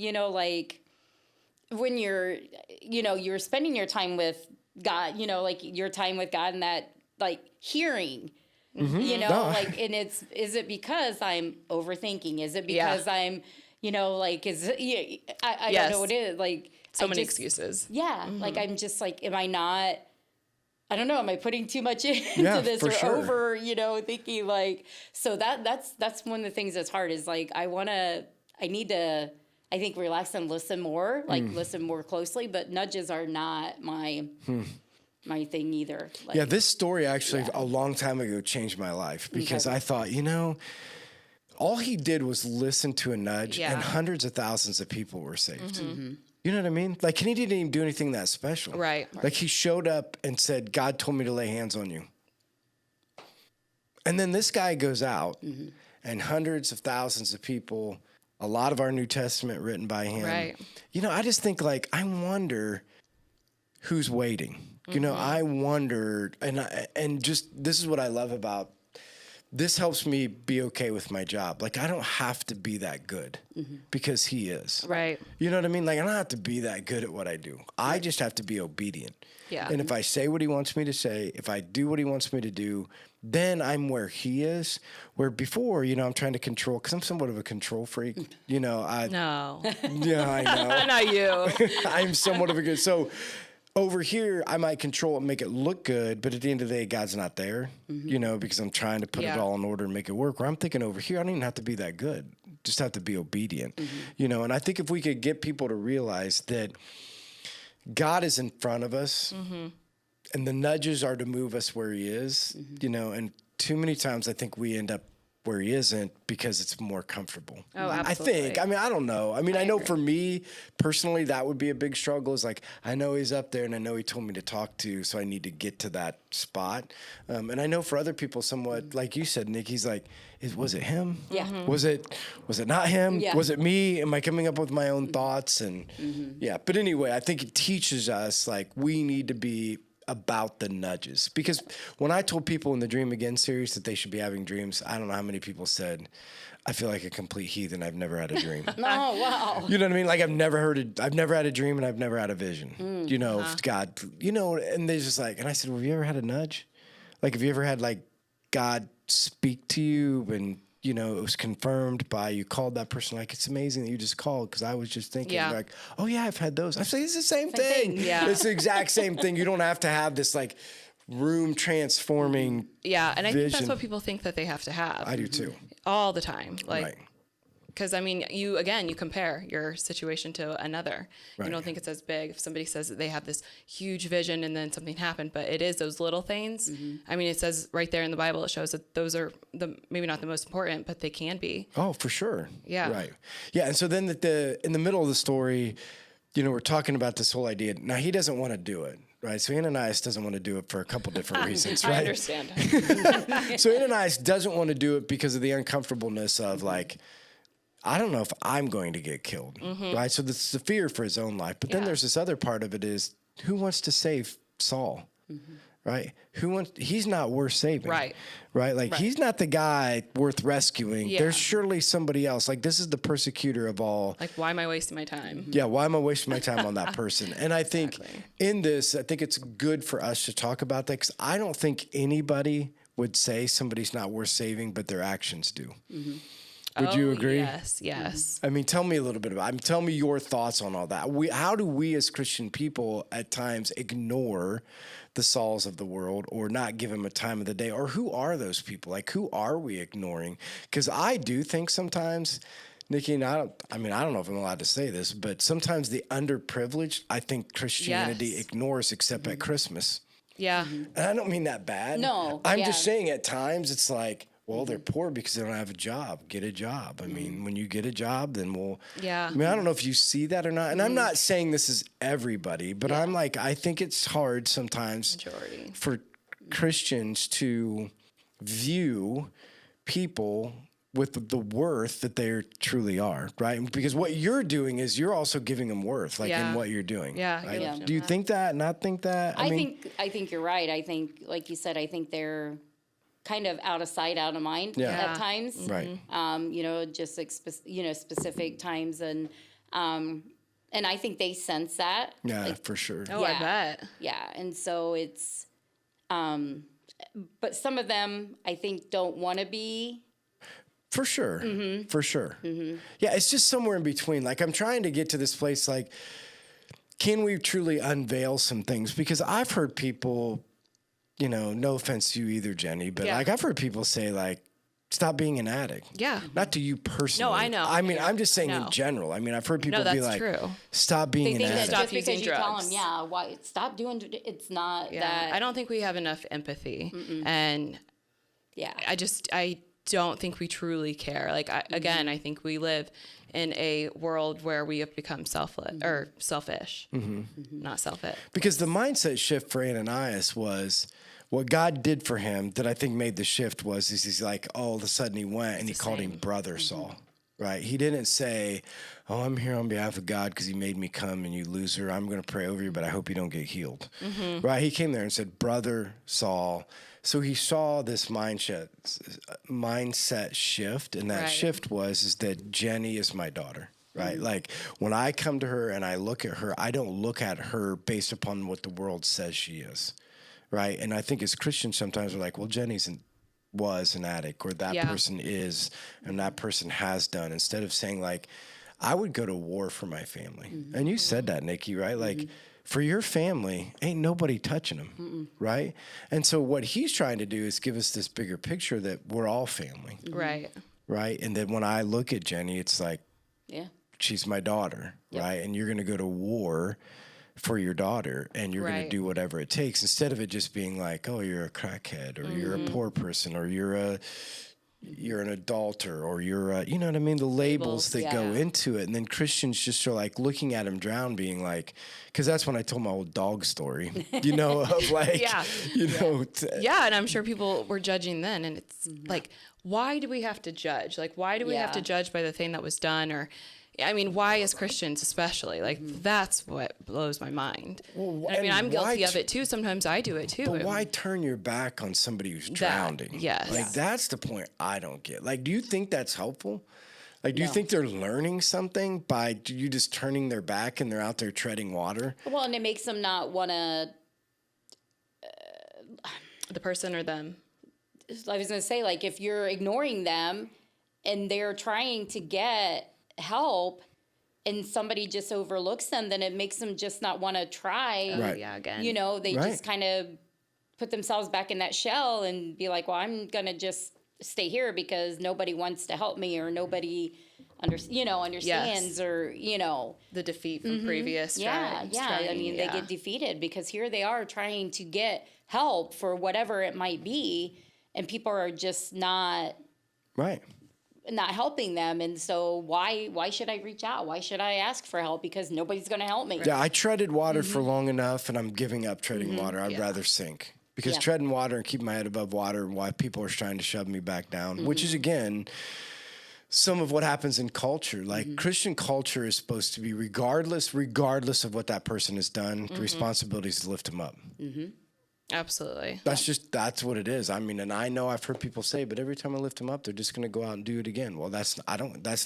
when you're spending your time with God, your time with God and that, hearing, and is it because I'm overthinking? Is it because I'm, I don't know what it is. So many excuses. Yeah. I'm just am I not, I don't know, am I putting too much into this or over, thinking so that's one of the things that's hard is I need to, I think, relax and listen more, listen more closely, but nudges are not my thing either. This story actually a long time ago changed my life because I thought, all he did was listen to a nudge and hundreds of thousands of people were saved. You know what I mean? Like, he didn't even do anything that special. Right. Like, he showed up and said, God told me to lay hands on you. And then this guy goes out and hundreds of thousands of people, a lot of our New Testament written by him. Right. I just think I wonder who's waiting. I wonder, and just this is what I love about this helps me be okay with my job. I don't have to be that good because he is. Right. You know what I mean? I don't have to be that good at what I do. I just have to be obedient. Yeah. And if I say what he wants me to say, if I do what he wants me to do, then I'm where he is. Where before, I'm trying to control, because I'm somewhat of a control freak. No. Yeah, I know. Not you. I'm somewhat of a good. So over here, I might control it and make it look good, but at the end of the day, God's not there, because I'm trying to put it all in order and make it work. Where I'm thinking over here, I don't even have to be that good. Just have to be obedient, and I think if we could get people to realize that God is in front of us and the nudges are to move us where he is, and too many times I think we end up where he isn't because it's more comfortable. Oh, absolutely. I don't know. I know for me personally, that would be a big struggle is I know he's up there and I know he told me to talk to, so I need to get to that spot. And I know for other people somewhat, like you said, Nick, he's was it him? Yeah. Was it not him? Yeah. Was it me? Am I coming up with my own thoughts? And but anyway, I think it teaches us we need to be about the nudges, because when I told people in the Dream Again series that they should be having dreams, I don't know how many people said, I feel like a complete heathen. I've never had a dream. Oh, wow. You know what I mean? I've never had a dream and I've never had a vision, God, and they're just and I said, well, have you ever had a nudge? Have you ever had God speak to you and, it was confirmed by you called that person? It's amazing that you just called because I was just thinking oh yeah, I've had those. I say it's the same thing. Yeah. It's the exact same thing. You don't have to have this room transforming and I vision. think that's what people think that they have to have. I do too. All the time. Right. Because, I mean, you compare your situation to another. Right. You don't think it's as big. If somebody says that they have this huge vision and then something happened, but it is those little things. I mean, it says right there in the Bible, it shows that those are maybe not the most important, but they can be. Oh, for sure. Yeah. Right. Yeah. And so then in the middle of the story, we're talking about this whole idea. Now, he doesn't want to do it. Right. So Ananias doesn't want to do it for a couple different reasons, right? I understand. So Ananias doesn't want to do it because of the uncomfortableness of like, I don't know if I'm going to get killed, right? So this is the fear for his own life. But then there's this other part of it is, who wants to save Saul, right? He's not worth saving. Right. Right? Like, he's not the guy worth rescuing. Yeah. There's surely somebody else. Like, this is the persecutor of all. Like, why am I wasting my time? Yeah, why am I wasting my time on that person? And I think in this, I think it's good for us to talk about that, because I don't think anybody would say somebody's not worth saving, but their actions do. Would you agree? Yes. I mean, tell me a little bit tell me your thoughts on all that. How do we as Christian people at times ignore the Sauls of the world or not give them a time of the day? Or who are those people? Like, who are we ignoring? Because I do think sometimes, Nikki, and I don't know if I'm allowed to say this, but sometimes the underprivileged, I think Christianity ignores except at Christmas. Yeah. And I don't mean that bad. No, I'm just saying at times it's like, well, they're poor because they don't have a job. Get a job. I mean, when you get a job, then we'll. Yeah. I mean, I don't know if you see that or not. And I'm not saying this is everybody, but I'm like, I think it's hard sometimes for Christians to view people with the worth that they truly are, right? Because what you're doing is you're also giving them worth, like in what you're doing. Yeah. Right? Yeah. Do you think that? Not think that? I think you're right. I think, like you said, I think they're kind of out of sight, out of mind at times. Right. Just like specific times, and I think they sense that. Yeah, for sure. Oh, I bet. Yeah, and so it's, but some of them I think don't want to be. For sure. For sure. Yeah, it's just somewhere in between. Like, I'm trying to get to this place, like, can we truly unveil some things? Because I've heard people, no offense to you either, Jenny, but like, I've heard people say, like, stop being an addict. Yeah. Not to you personally. No, I know. I mean, I'm just saying in general. I mean, I've heard people be like, true. stop being an They think that addict. Stop just using because you tell drugs. them, why stop doing? It's not that. I don't think we have enough empathy, and I don't think we truly care. Like, again, I think we live in a world where we have become selfless or selfish, not selfish. Because the mindset shift for Ananias was what God did for him that I think made the shift was he's like, all of a sudden he went and he called him brother Saul, right? He didn't say, oh, I'm here on behalf of God because he made me come and you loser. I'm going to pray over you, but I hope you don't get healed, right? He came there and said, brother Saul. So he saw this mindset shift, and that shift is that Jenny is my daughter, right? Like, when I come to her and I look at her, I don't look at her based upon what the world says she is, right? And I think as Christians sometimes we're like, well, was an addict, or that person is, and that person has done, instead of saying, like, I would go to war for my family. And you said that, Nikki, right? Like, for your family, ain't nobody touching them, right? And so what he's trying to do is give us this bigger picture that we're all family. Right. Right? And then when I look at Jenny, it's like, she's my daughter, right? And you're going to go to war for your daughter, and you're going to do whatever it takes, instead of it just being like, oh, you're a crackhead, or you're a poor person, or you're an adulterer, or you're you know what I mean? The labels that go into it. And then Christians just are like looking at him drown, being like, because that's when I told my old dog story, of like, and I'm sure people were judging then. And it's like, why do we have to judge? Like, why do we have to judge by the thing that was done? Or, I mean, why as Christians especially? Like, that's what blows my mind. Well, I mean, I'm guilty of it too. Sometimes I do it too. But why turn your back on somebody who's drowning? Yes. Like, that's the point I don't get. Like, do you think that's helpful? Like, do you think they're learning something by you just turning their back and they're out there treading water? Well, and it makes them not want to. The person or them? I was going to say, like, if you're ignoring them and they're trying to get help and somebody just overlooks them, then it makes them just not want to try. Right. Yeah, again. They just kind of put themselves back in that shell and be like, well, I'm going to just stay here because nobody wants to help me or nobody understands Yes. or, The defeat from previous yeah. I mean, they get defeated because here they are trying to get help for whatever it might be. And people are just not helping them. And so why should I reach out? Why should I ask for help? Because nobody's going to help me. Yeah, I treaded water for long enough, and I'm giving up treading water. I'd rather sink. Because treading water and keeping my head above water, and why people are trying to shove me back down, which is, again, some of what happens in culture. Like, Christian culture is supposed to be regardless of what that person has done, the responsibility is to lift them up. Absolutely. That's what it is. I mean, and I know I've heard people say, but every time I lift them up, they're just going to go out and do it again. Well, that's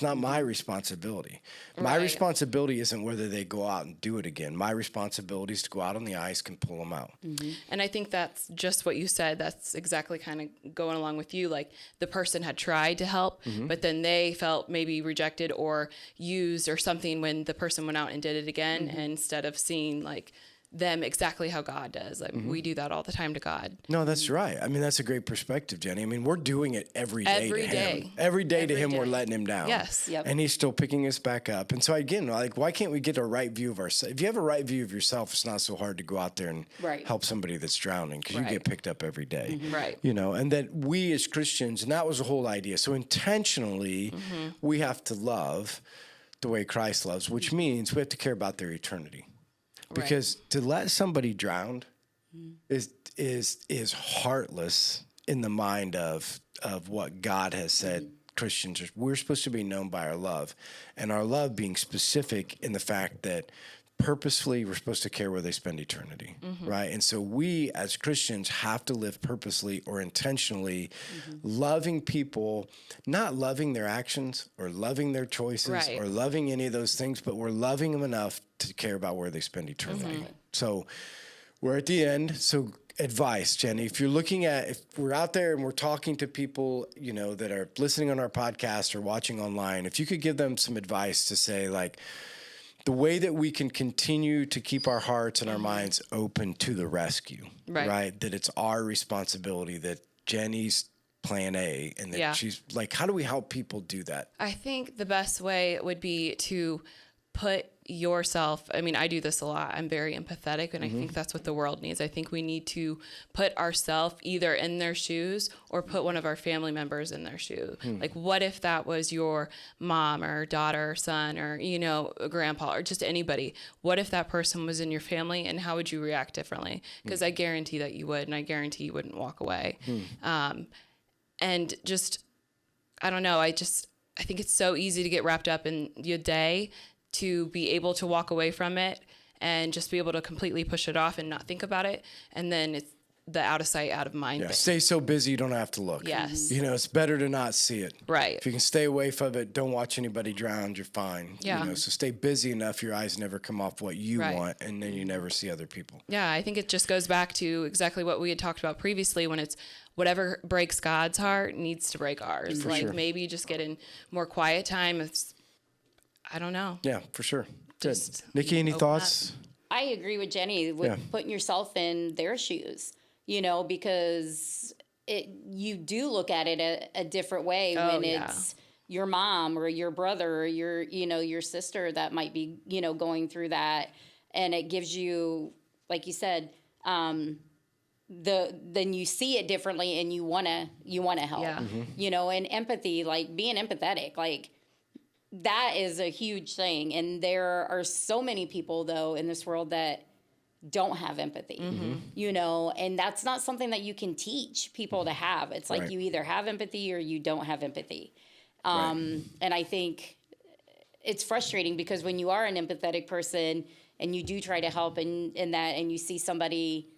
not my responsibility. My responsibility isn't whether they go out and do it again. My responsibility is to go out on the ice and pull them out. And I think that's just what you said. That's exactly kind of going along with you. Like, the person had tried to help, but then they felt maybe rejected or used or something when the person went out and did it again, and instead of seeing like them exactly how God does. Like, we do that all the time to God. No, that's right. I mean, that's a great perspective, Jenny. I mean, we're doing it every day Every to day. him. Every day to him, we're letting him down. Yes. Yep. And he's still picking us back up. And so, again, like, why can't we get a right view of ourselves? If you have a right view of yourself, it's not so hard to go out there and help somebody that's drowning, because you get picked up every day. Right. You know, and that we as Christians, and that was the whole idea. So intentionally, we have to love the way Christ loves, which means we have to care about their eternity. Because to let somebody drown is heartless in the mind of what God has said. Christians, we're supposed to be known by our love, and our love being specific in the fact that purposefully we're supposed to care where they spend eternity, right? And so we as Christians have to live purposely or intentionally, loving people, not loving their actions or loving their choices or loving any of those things, but we're loving them enough to care about where they spend eternity. So we're at the end. So advice, Jenny, if we're out there and we're talking to people, you know, that are listening on our podcast or watching online, if you could give them some advice to say, like, the way that we can continue to keep our hearts and our minds open to the rescue, right? That it's our responsibility, that Jenny's plan A, and that she's like, how do we help people do that? I think the best way would be to put yourself, I mean, I do this a lot. I'm very empathetic, and I think that's what the world needs. I think we need to put ourselves either in their shoes or put one of our family members in their shoe. Like, what if that was your mom or daughter or son or, you know, a grandpa or just anybody? What if that person was in your family, and how would you react differently? Because I guarantee that you would, and I guarantee you wouldn't walk away. And just, I don't know, I think it's so easy to get wrapped up in your day, to be able to walk away from it and just be able to completely push it off and not think about it. And then it's the out of sight, out of mind thing. Stay so busy you don't have to look. Yes. You know, it's better to not see it. Right. If you can stay away from it, don't watch anybody drown, you're fine. Yeah. You know, so stay busy enough your eyes never come off what you want, and then you never see other people. Yeah, I think it just goes back to exactly what we had talked about previously, when it's whatever breaks God's heart needs to break ours. Maybe just get in more quiet time. I don't know. Yeah, for sure. Good. Just Nikki, any thoughts? I agree with Jenny with putting yourself in their shoes, you know, because you do look at it a different way when it's your mom or your brother or your sister that might be, you know, going through that. And it gives you, like you said, then you see it differently and you want to help, you know, and empathy, like being empathetic, like, that is a huge thing. And there are so many people, though, in this world that don't have empathy, you know, and that's not something that you can teach people to have. It's like you either have empathy or you don't have empathy. And I think it's frustrating because when you are an empathetic person and you do try to help and you see somebody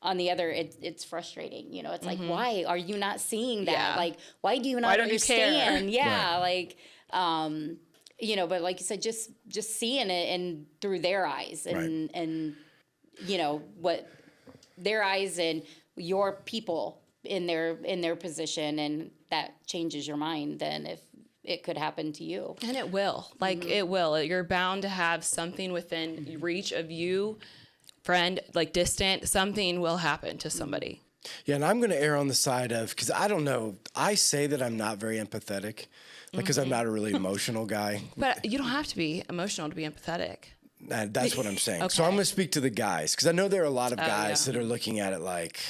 on the other, it's frustrating. You know, it's like, why are you not seeing that? Yeah. Like, why do you not understand? You care? Yeah. Like, you know, but like you said, just seeing it and through their eyes and, you know, what their eyes and your people in their position, and that changes your mind then if it could happen to you. And it will. Like, it will. You're bound to have something within reach of you, friend, like distant, something will happen to somebody. Yeah, and I'm going to err on the side of, because I don't know, I say that I'm not very empathetic, because I'm not a really emotional guy. But you don't have to be emotional to be empathetic. That's what I'm saying. Okay. So I'm going to speak to the guys, because I know there are a lot of guys that are looking at it like,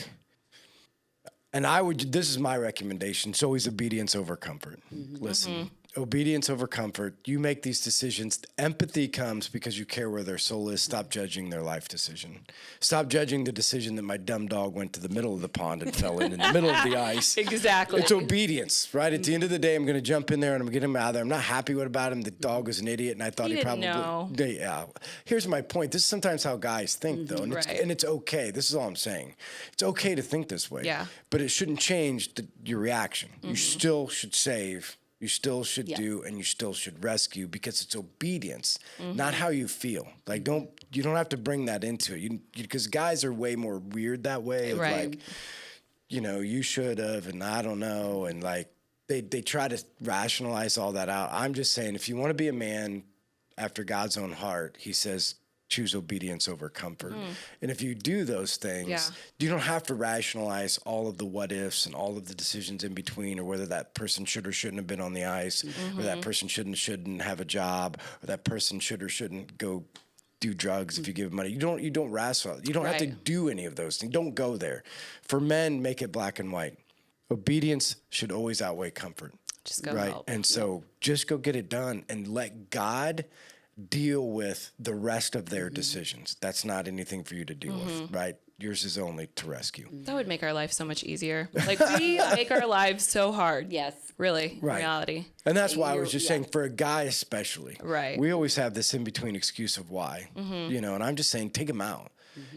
and this is my recommendation. It's always obedience over comfort. Listen, obedience over comfort. You make these decisions. Empathy comes because you care where their soul is. Stop judging their life decision. Stop judging the decision that my dumb dog went to the middle of the pond and fell in the middle of the ice. Exactly. It's obedience, right? At the end of the day, I'm going to jump in there and I'm going to get him out of there. I'm not happy about him. The dog was an idiot, and I thought he probably know. Yeah. Here's my point. This is sometimes how guys think, though, and it's okay. This is all I'm saying. It's okay to think this way. Yeah. But it shouldn't change your reaction. You still should save. You still should do, and you still should rescue, because it's obedience, not how you feel. Like, you don't have to bring that into it. Because guys are way more weird that way. Of like, you should have, and I don't know, and like they try to rationalize all that out. I'm just saying, if you want to be a man after God's own heart, he says, choose obedience over comfort. And if you do those things, you don't have to rationalize all of the what ifs and all of the decisions in between, or whether that person should or shouldn't have been on the ice, or that person shouldn't have a job, or that person should or shouldn't go do drugs if you give them money. You don't rationalize. You don't have to do any of those things. Don't go there. For men, make it black and white. Obedience should always outweigh comfort. Just go right. help. And so just go get it done and let God deal with the rest of their decisions. That's not anything for you to deal with, right? Yours is only to rescue. That would make our life so much easier. Like, we make our lives so hard. Yes. Really, in reality. And that's why I was just saying, for a guy especially, Right. we always have this in-between excuse of why, and I'm just saying, take him out.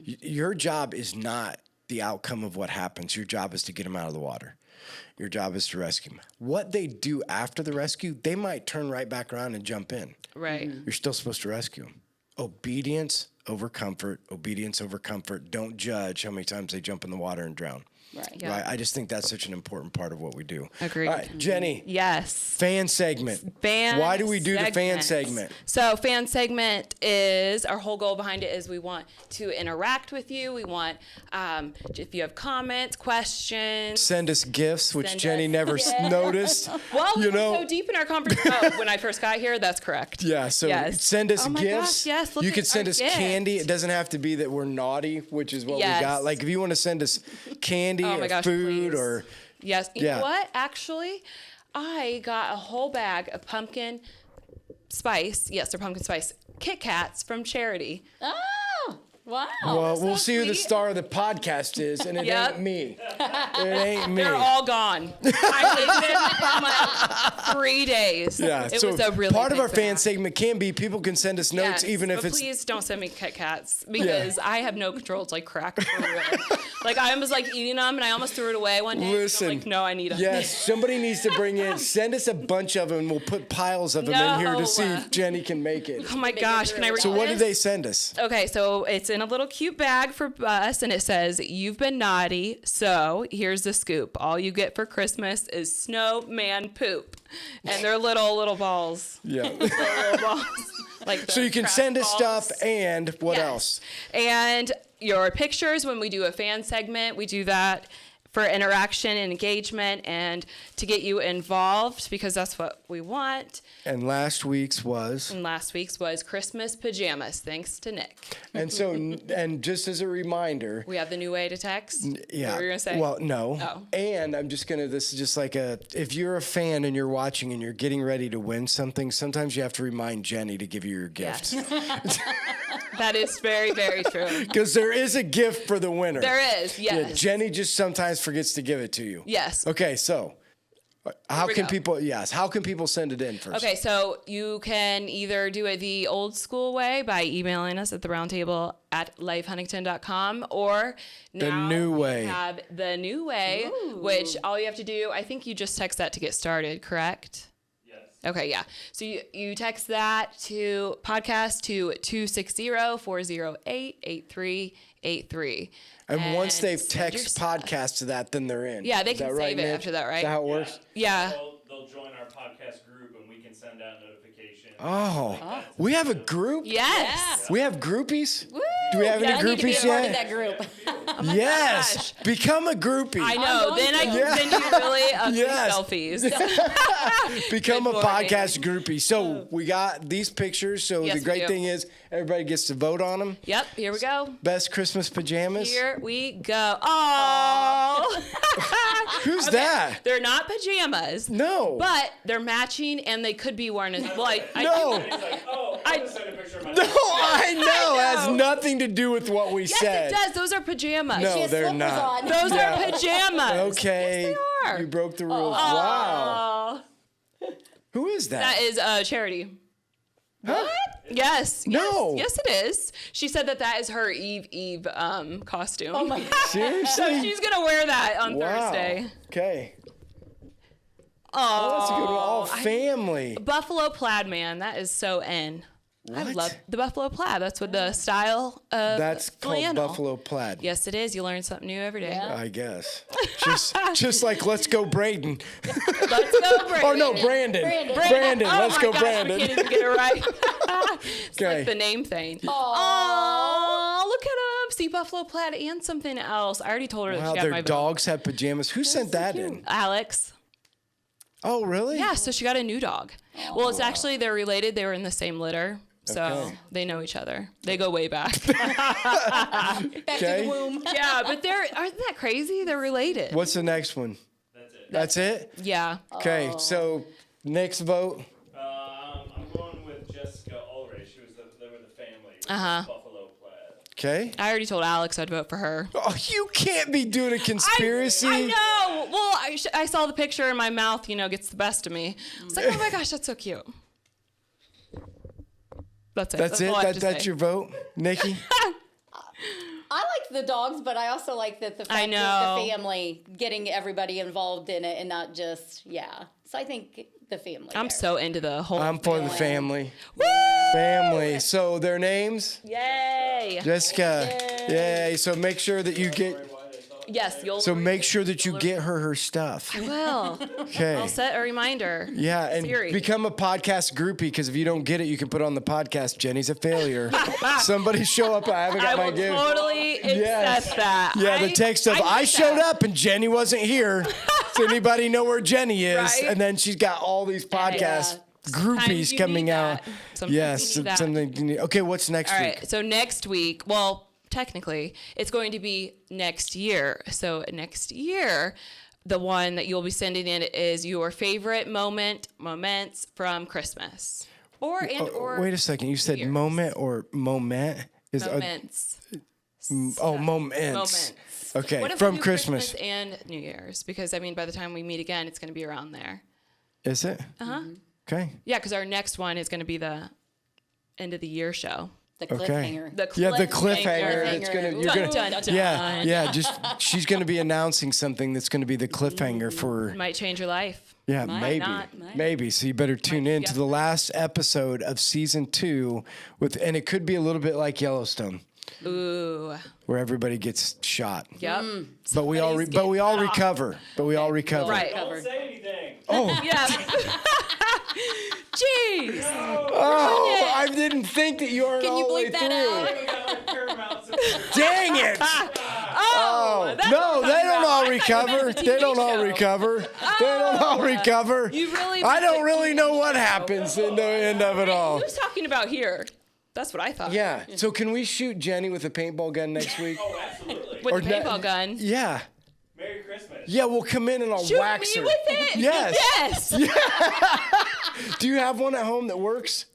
Your job is not the outcome of what happens. Your job is to get him out of the water. Your job is to rescue him. What they do after the rescue, they might turn right back around and jump in. Right. You're still supposed to rescue him. Obedience over comfort. Obedience over comfort. Don't judge how many times they jump in the water and drown. Right. Yeah. Right? I just think that's such an important part of what we do. Agreed. All right, Jenny. Yes. Fan segment. Why do we do the fan segment? So fan segment is, our whole goal behind it is we want to interact with you. We want, if you have comments, questions. Send us gifts, which Send Jenny us never noticed. Well, we were so deep in our conversation. When I first got here, that's correct. Yeah, so send us gifts. Gosh, yes, look you at could send our us gift. candy. It doesn't have to be that we're naughty, which is what we got. Like, if you want to send us candy or food, please. or yes, you know what? Actually, I got a whole bag of pumpkin spice. Yes, they're pumpkin spice Kit Kats from charity. Oh, wow. Well, we'll see who the star of the podcast is, and it ain't me. It ain't me. They're all gone. I lived in 3 days. Yeah, it so was a really part of big our fan bag. segment can be people can send us notes, even if but it's. Please don't send me Kit Kats, because I have no control. It's like crack for real. Like, I was like eating them, and I almost threw it away one day. Listen, I'm like, no, I need them. Yes, somebody needs to bring in. Send us a bunch of them, and we'll put piles of them in here to see if Jenny can make it. Oh my gosh, can I read So what this? did they send us? Okay, so it's in a little cute bag for us, and it says, "You've been naughty, so here's the scoop. All you get for Christmas is snowman poop." And they're little balls. Yeah. Little balls. Like, So you can trash send us balls. stuff, and what else? And your pictures, when we do a fan segment, we do that for interaction and engagement and to get you involved, because that's what we want. And last week's was? And last week's was Christmas pajamas, thanks to Nick. And so, and just as a reminder. We have the new way to text? Yeah. Is that what you're going to say? Well, no. Oh. And I'm just going to, this is just like if you're a fan and you're watching and you're getting ready to win something, sometimes you have to remind Jenny to give you your gift. Yes. That is very, very true. Because there is a gift for the winner. There is, yes. Yeah, Jenny just sometimes forgets to give it to you. Yes. Okay, so how can people send it in first? Okay, so you can either do it the old school way by emailing us at theroundtable@lifehuntington.com, or now new way. we have the new way, which all you have to do, I think you just text that to get started, correct? Okay, yeah. So you text that to podcast to 260-408-8383. And once they've texted podcast to that, then they're in. Yeah, they Is can that right, save it Nick? after that, right? Is that how it works? Yeah. They'll join our podcast group, and we can send out notifications. Oh, we have a group? Yes. We have groupies? Woo! Do we have I any need to be a groupies part of yet? that group. Yes. gosh. Become a groupie. I know. I'm Then I going can send you really ugly Yes. selfies. Become a Good morning. podcast groupie. So we got these pictures. So Yes, the we great do. thing is everybody gets to vote on them. Yep, here we go. Best Christmas pajamas. Here we go. Oh. Who's that? They're not pajamas. No. But they're matching and they could be worn as well. No. It's like, oh, I want to send a picture of my No, I know. It has know. nothing to do with what we Yes, said. it does. Those are pajamas. No, She has they're slippers not. on. Those Yeah. are pajamas. Okay. Yes, they are. You broke the rules. Wow. Oh, Who is that that? is Charity. Huh? Yes. No. Yes, it is. She said that is her Eve costume. Oh my God. So Seriously? she's gonna wear that on Wow. Thursday. Okay. Oh, That's a good one. All family. Buffalo plaid, man. That is so in. I What? love the buffalo plaid. That's what the style of That's called flannel. buffalo plaid. Yes, it is. You learn something new every day. Yeah. I guess. Just like let's go Braden. Let's go, Brandon. Oh no, Brandon. Brandon. Oh Let's my go gosh, Brandon. We can't even get it right. It's Okay. like the name thing. Aww. Oh, look at him. See, buffalo plaid and something else. I already told her that Wow, she got their my vote. dogs have pajamas. Who sent so that cute. in? Alex. Oh, really? Yeah, so she got a new dog. Well, it's actually, they're related. They were in the same litter. So Okay. they know each other. They go way back. Back to Okay. the womb. Yeah, but aren't that crazy? They're related. What's the next one? That's it. That's it? Yeah. Okay, so next vote. I'm going with Jessica Ulrich. They were the family. Uh-huh. Buffalo plaid. Okay. I already told Alex I'd vote for her. Oh, you can't be doing a conspiracy. I know. Well, I saw the picture and my mouth, gets the best of me. I was like, oh my gosh, that's so cute. That's it. That's it? all I have to That's say. your vote, Nikki? I like the dogs, but I also like that the I fact that know. the family getting everybody involved in it and not just So I think the family. I'm there. so into the whole I'm for the family. Woo! Family. So their names? Yay. Jessica. Yay. So make sure that you get. Yes, you'll. So make sure that you get her stuff. Well, Okay. I'll set a reminder. Yeah, and Siri. become a podcast groupie because if you don't get it, you can put on the podcast. Jenny's a failure. Somebody show up. I haven't I got my will gift. totally accept Yes. that. Yeah, the text of I get showed that. up and Jenny wasn't here. Does anybody know where Jenny is? Right? And then she's got all these podcast Sometimes groupies you coming need out. that. Sometimes Yes, you need that. something. You need. Okay, what's next All week? right. So next week, well, technically, it's going to be next year. So next year, the one that you'll be sending in is your favorite moments from Christmas, or Wait a second. You said Year's. moment or moment? Is moments. moments. Okay, What if we from do Christmas. and New Year's? Because by the time we meet again, it's going to be around there. Is it? Okay. Yeah, because our next one is going to be the end of the year show. The Okay. cliffhanger. Yeah, the cliffhanger. That's gonna. You're Dun, gonna. dun, dun. Yeah. Just she's gonna be announcing something that's gonna be the cliffhanger for. Might change your life. Yeah, maybe. not. Maybe. So you better tune in to yeah. the last episode of season 2 and it could be a little bit like Yellowstone, Ooh. where everybody gets shot. Yep. But we all recover. But we all recover. Right. Don't say anything. Oh, Yeah. Jeez. oh! I didn't think that you were Can all you the way bleep through. that We got like Paramount. Dang it! Oh, that's No, what I'm they talking don't about. all I thought you recover. meant a They TV don't all show. recover. They don't all recover. You really I meant don't a really TV know what show. happens in the end of it all. Who's talking about here? That's what I thought. Yeah. So can we shoot Jenny with a paintball gun next week? Oh, absolutely. With Or the not- paintball gun. Yeah. Merry Christmas. Yeah, we'll come in and I'll Shoot wax me her. with it. Yes. Yes. Do you have one at home that works?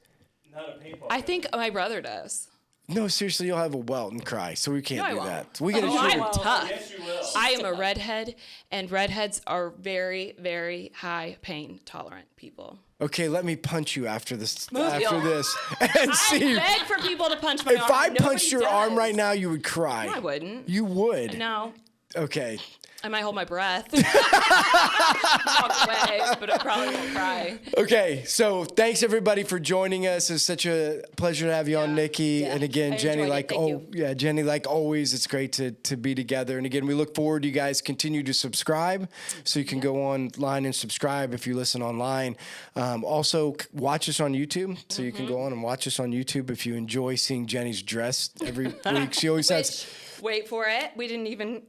Not a paintball. I think my brother does. No, seriously, you'll have a welt and cry, so we can't No, I do won't. that. We gotta Oh, shoot I'm her. tough. Yes, you will. I am a redhead, and redheads are very, very high pain tolerant people. Okay, let me punch you after this. Move after your- this, and I see. beg for people to punch my If arm. I Nobody punched your does. arm right now, you would cry. No, I wouldn't. You would. No. Okay. I might hold my breath. Walk away, but I probably won't cry. Okay, so thanks everybody for joining us. It's such a pleasure to have you on, Nikki. Yeah. And again, I Jenny, enjoyed it. Thank you. Jenny, like always, it's great to be together. And again, we look forward to you guys continue to subscribe, so you can go online and subscribe if you listen online. Also, watch us on YouTube, so you can go on and watch us on YouTube if you enjoy seeing Jenny's dress every week. She always has. Wait for it. We didn't even.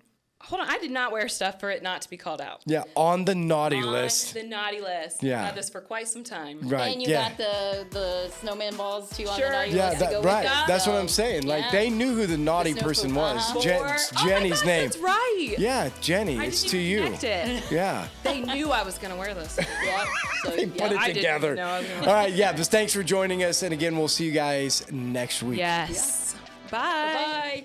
Hold on, I did not wear stuff for it not to be called out. Yeah, on the naughty list. The naughty list. Yeah. I've had this for quite some time. Right. And you got the snowman balls too on Sure. the naughty Yeah, list to go right. with that. That's what So, I'm saying. Like yeah. they knew who the naughty The snow person poop, was. uh-huh. Jenny's name. That's right. Yeah, Jenny. I It's didn't to even you. connect it. Yeah. They knew I was going to wear this. Yeah. So, They put yeah. it together. know I was gonna- All right, yeah, but thanks for joining us. And again, we'll see you guys next week. Yes. Bye. Bye.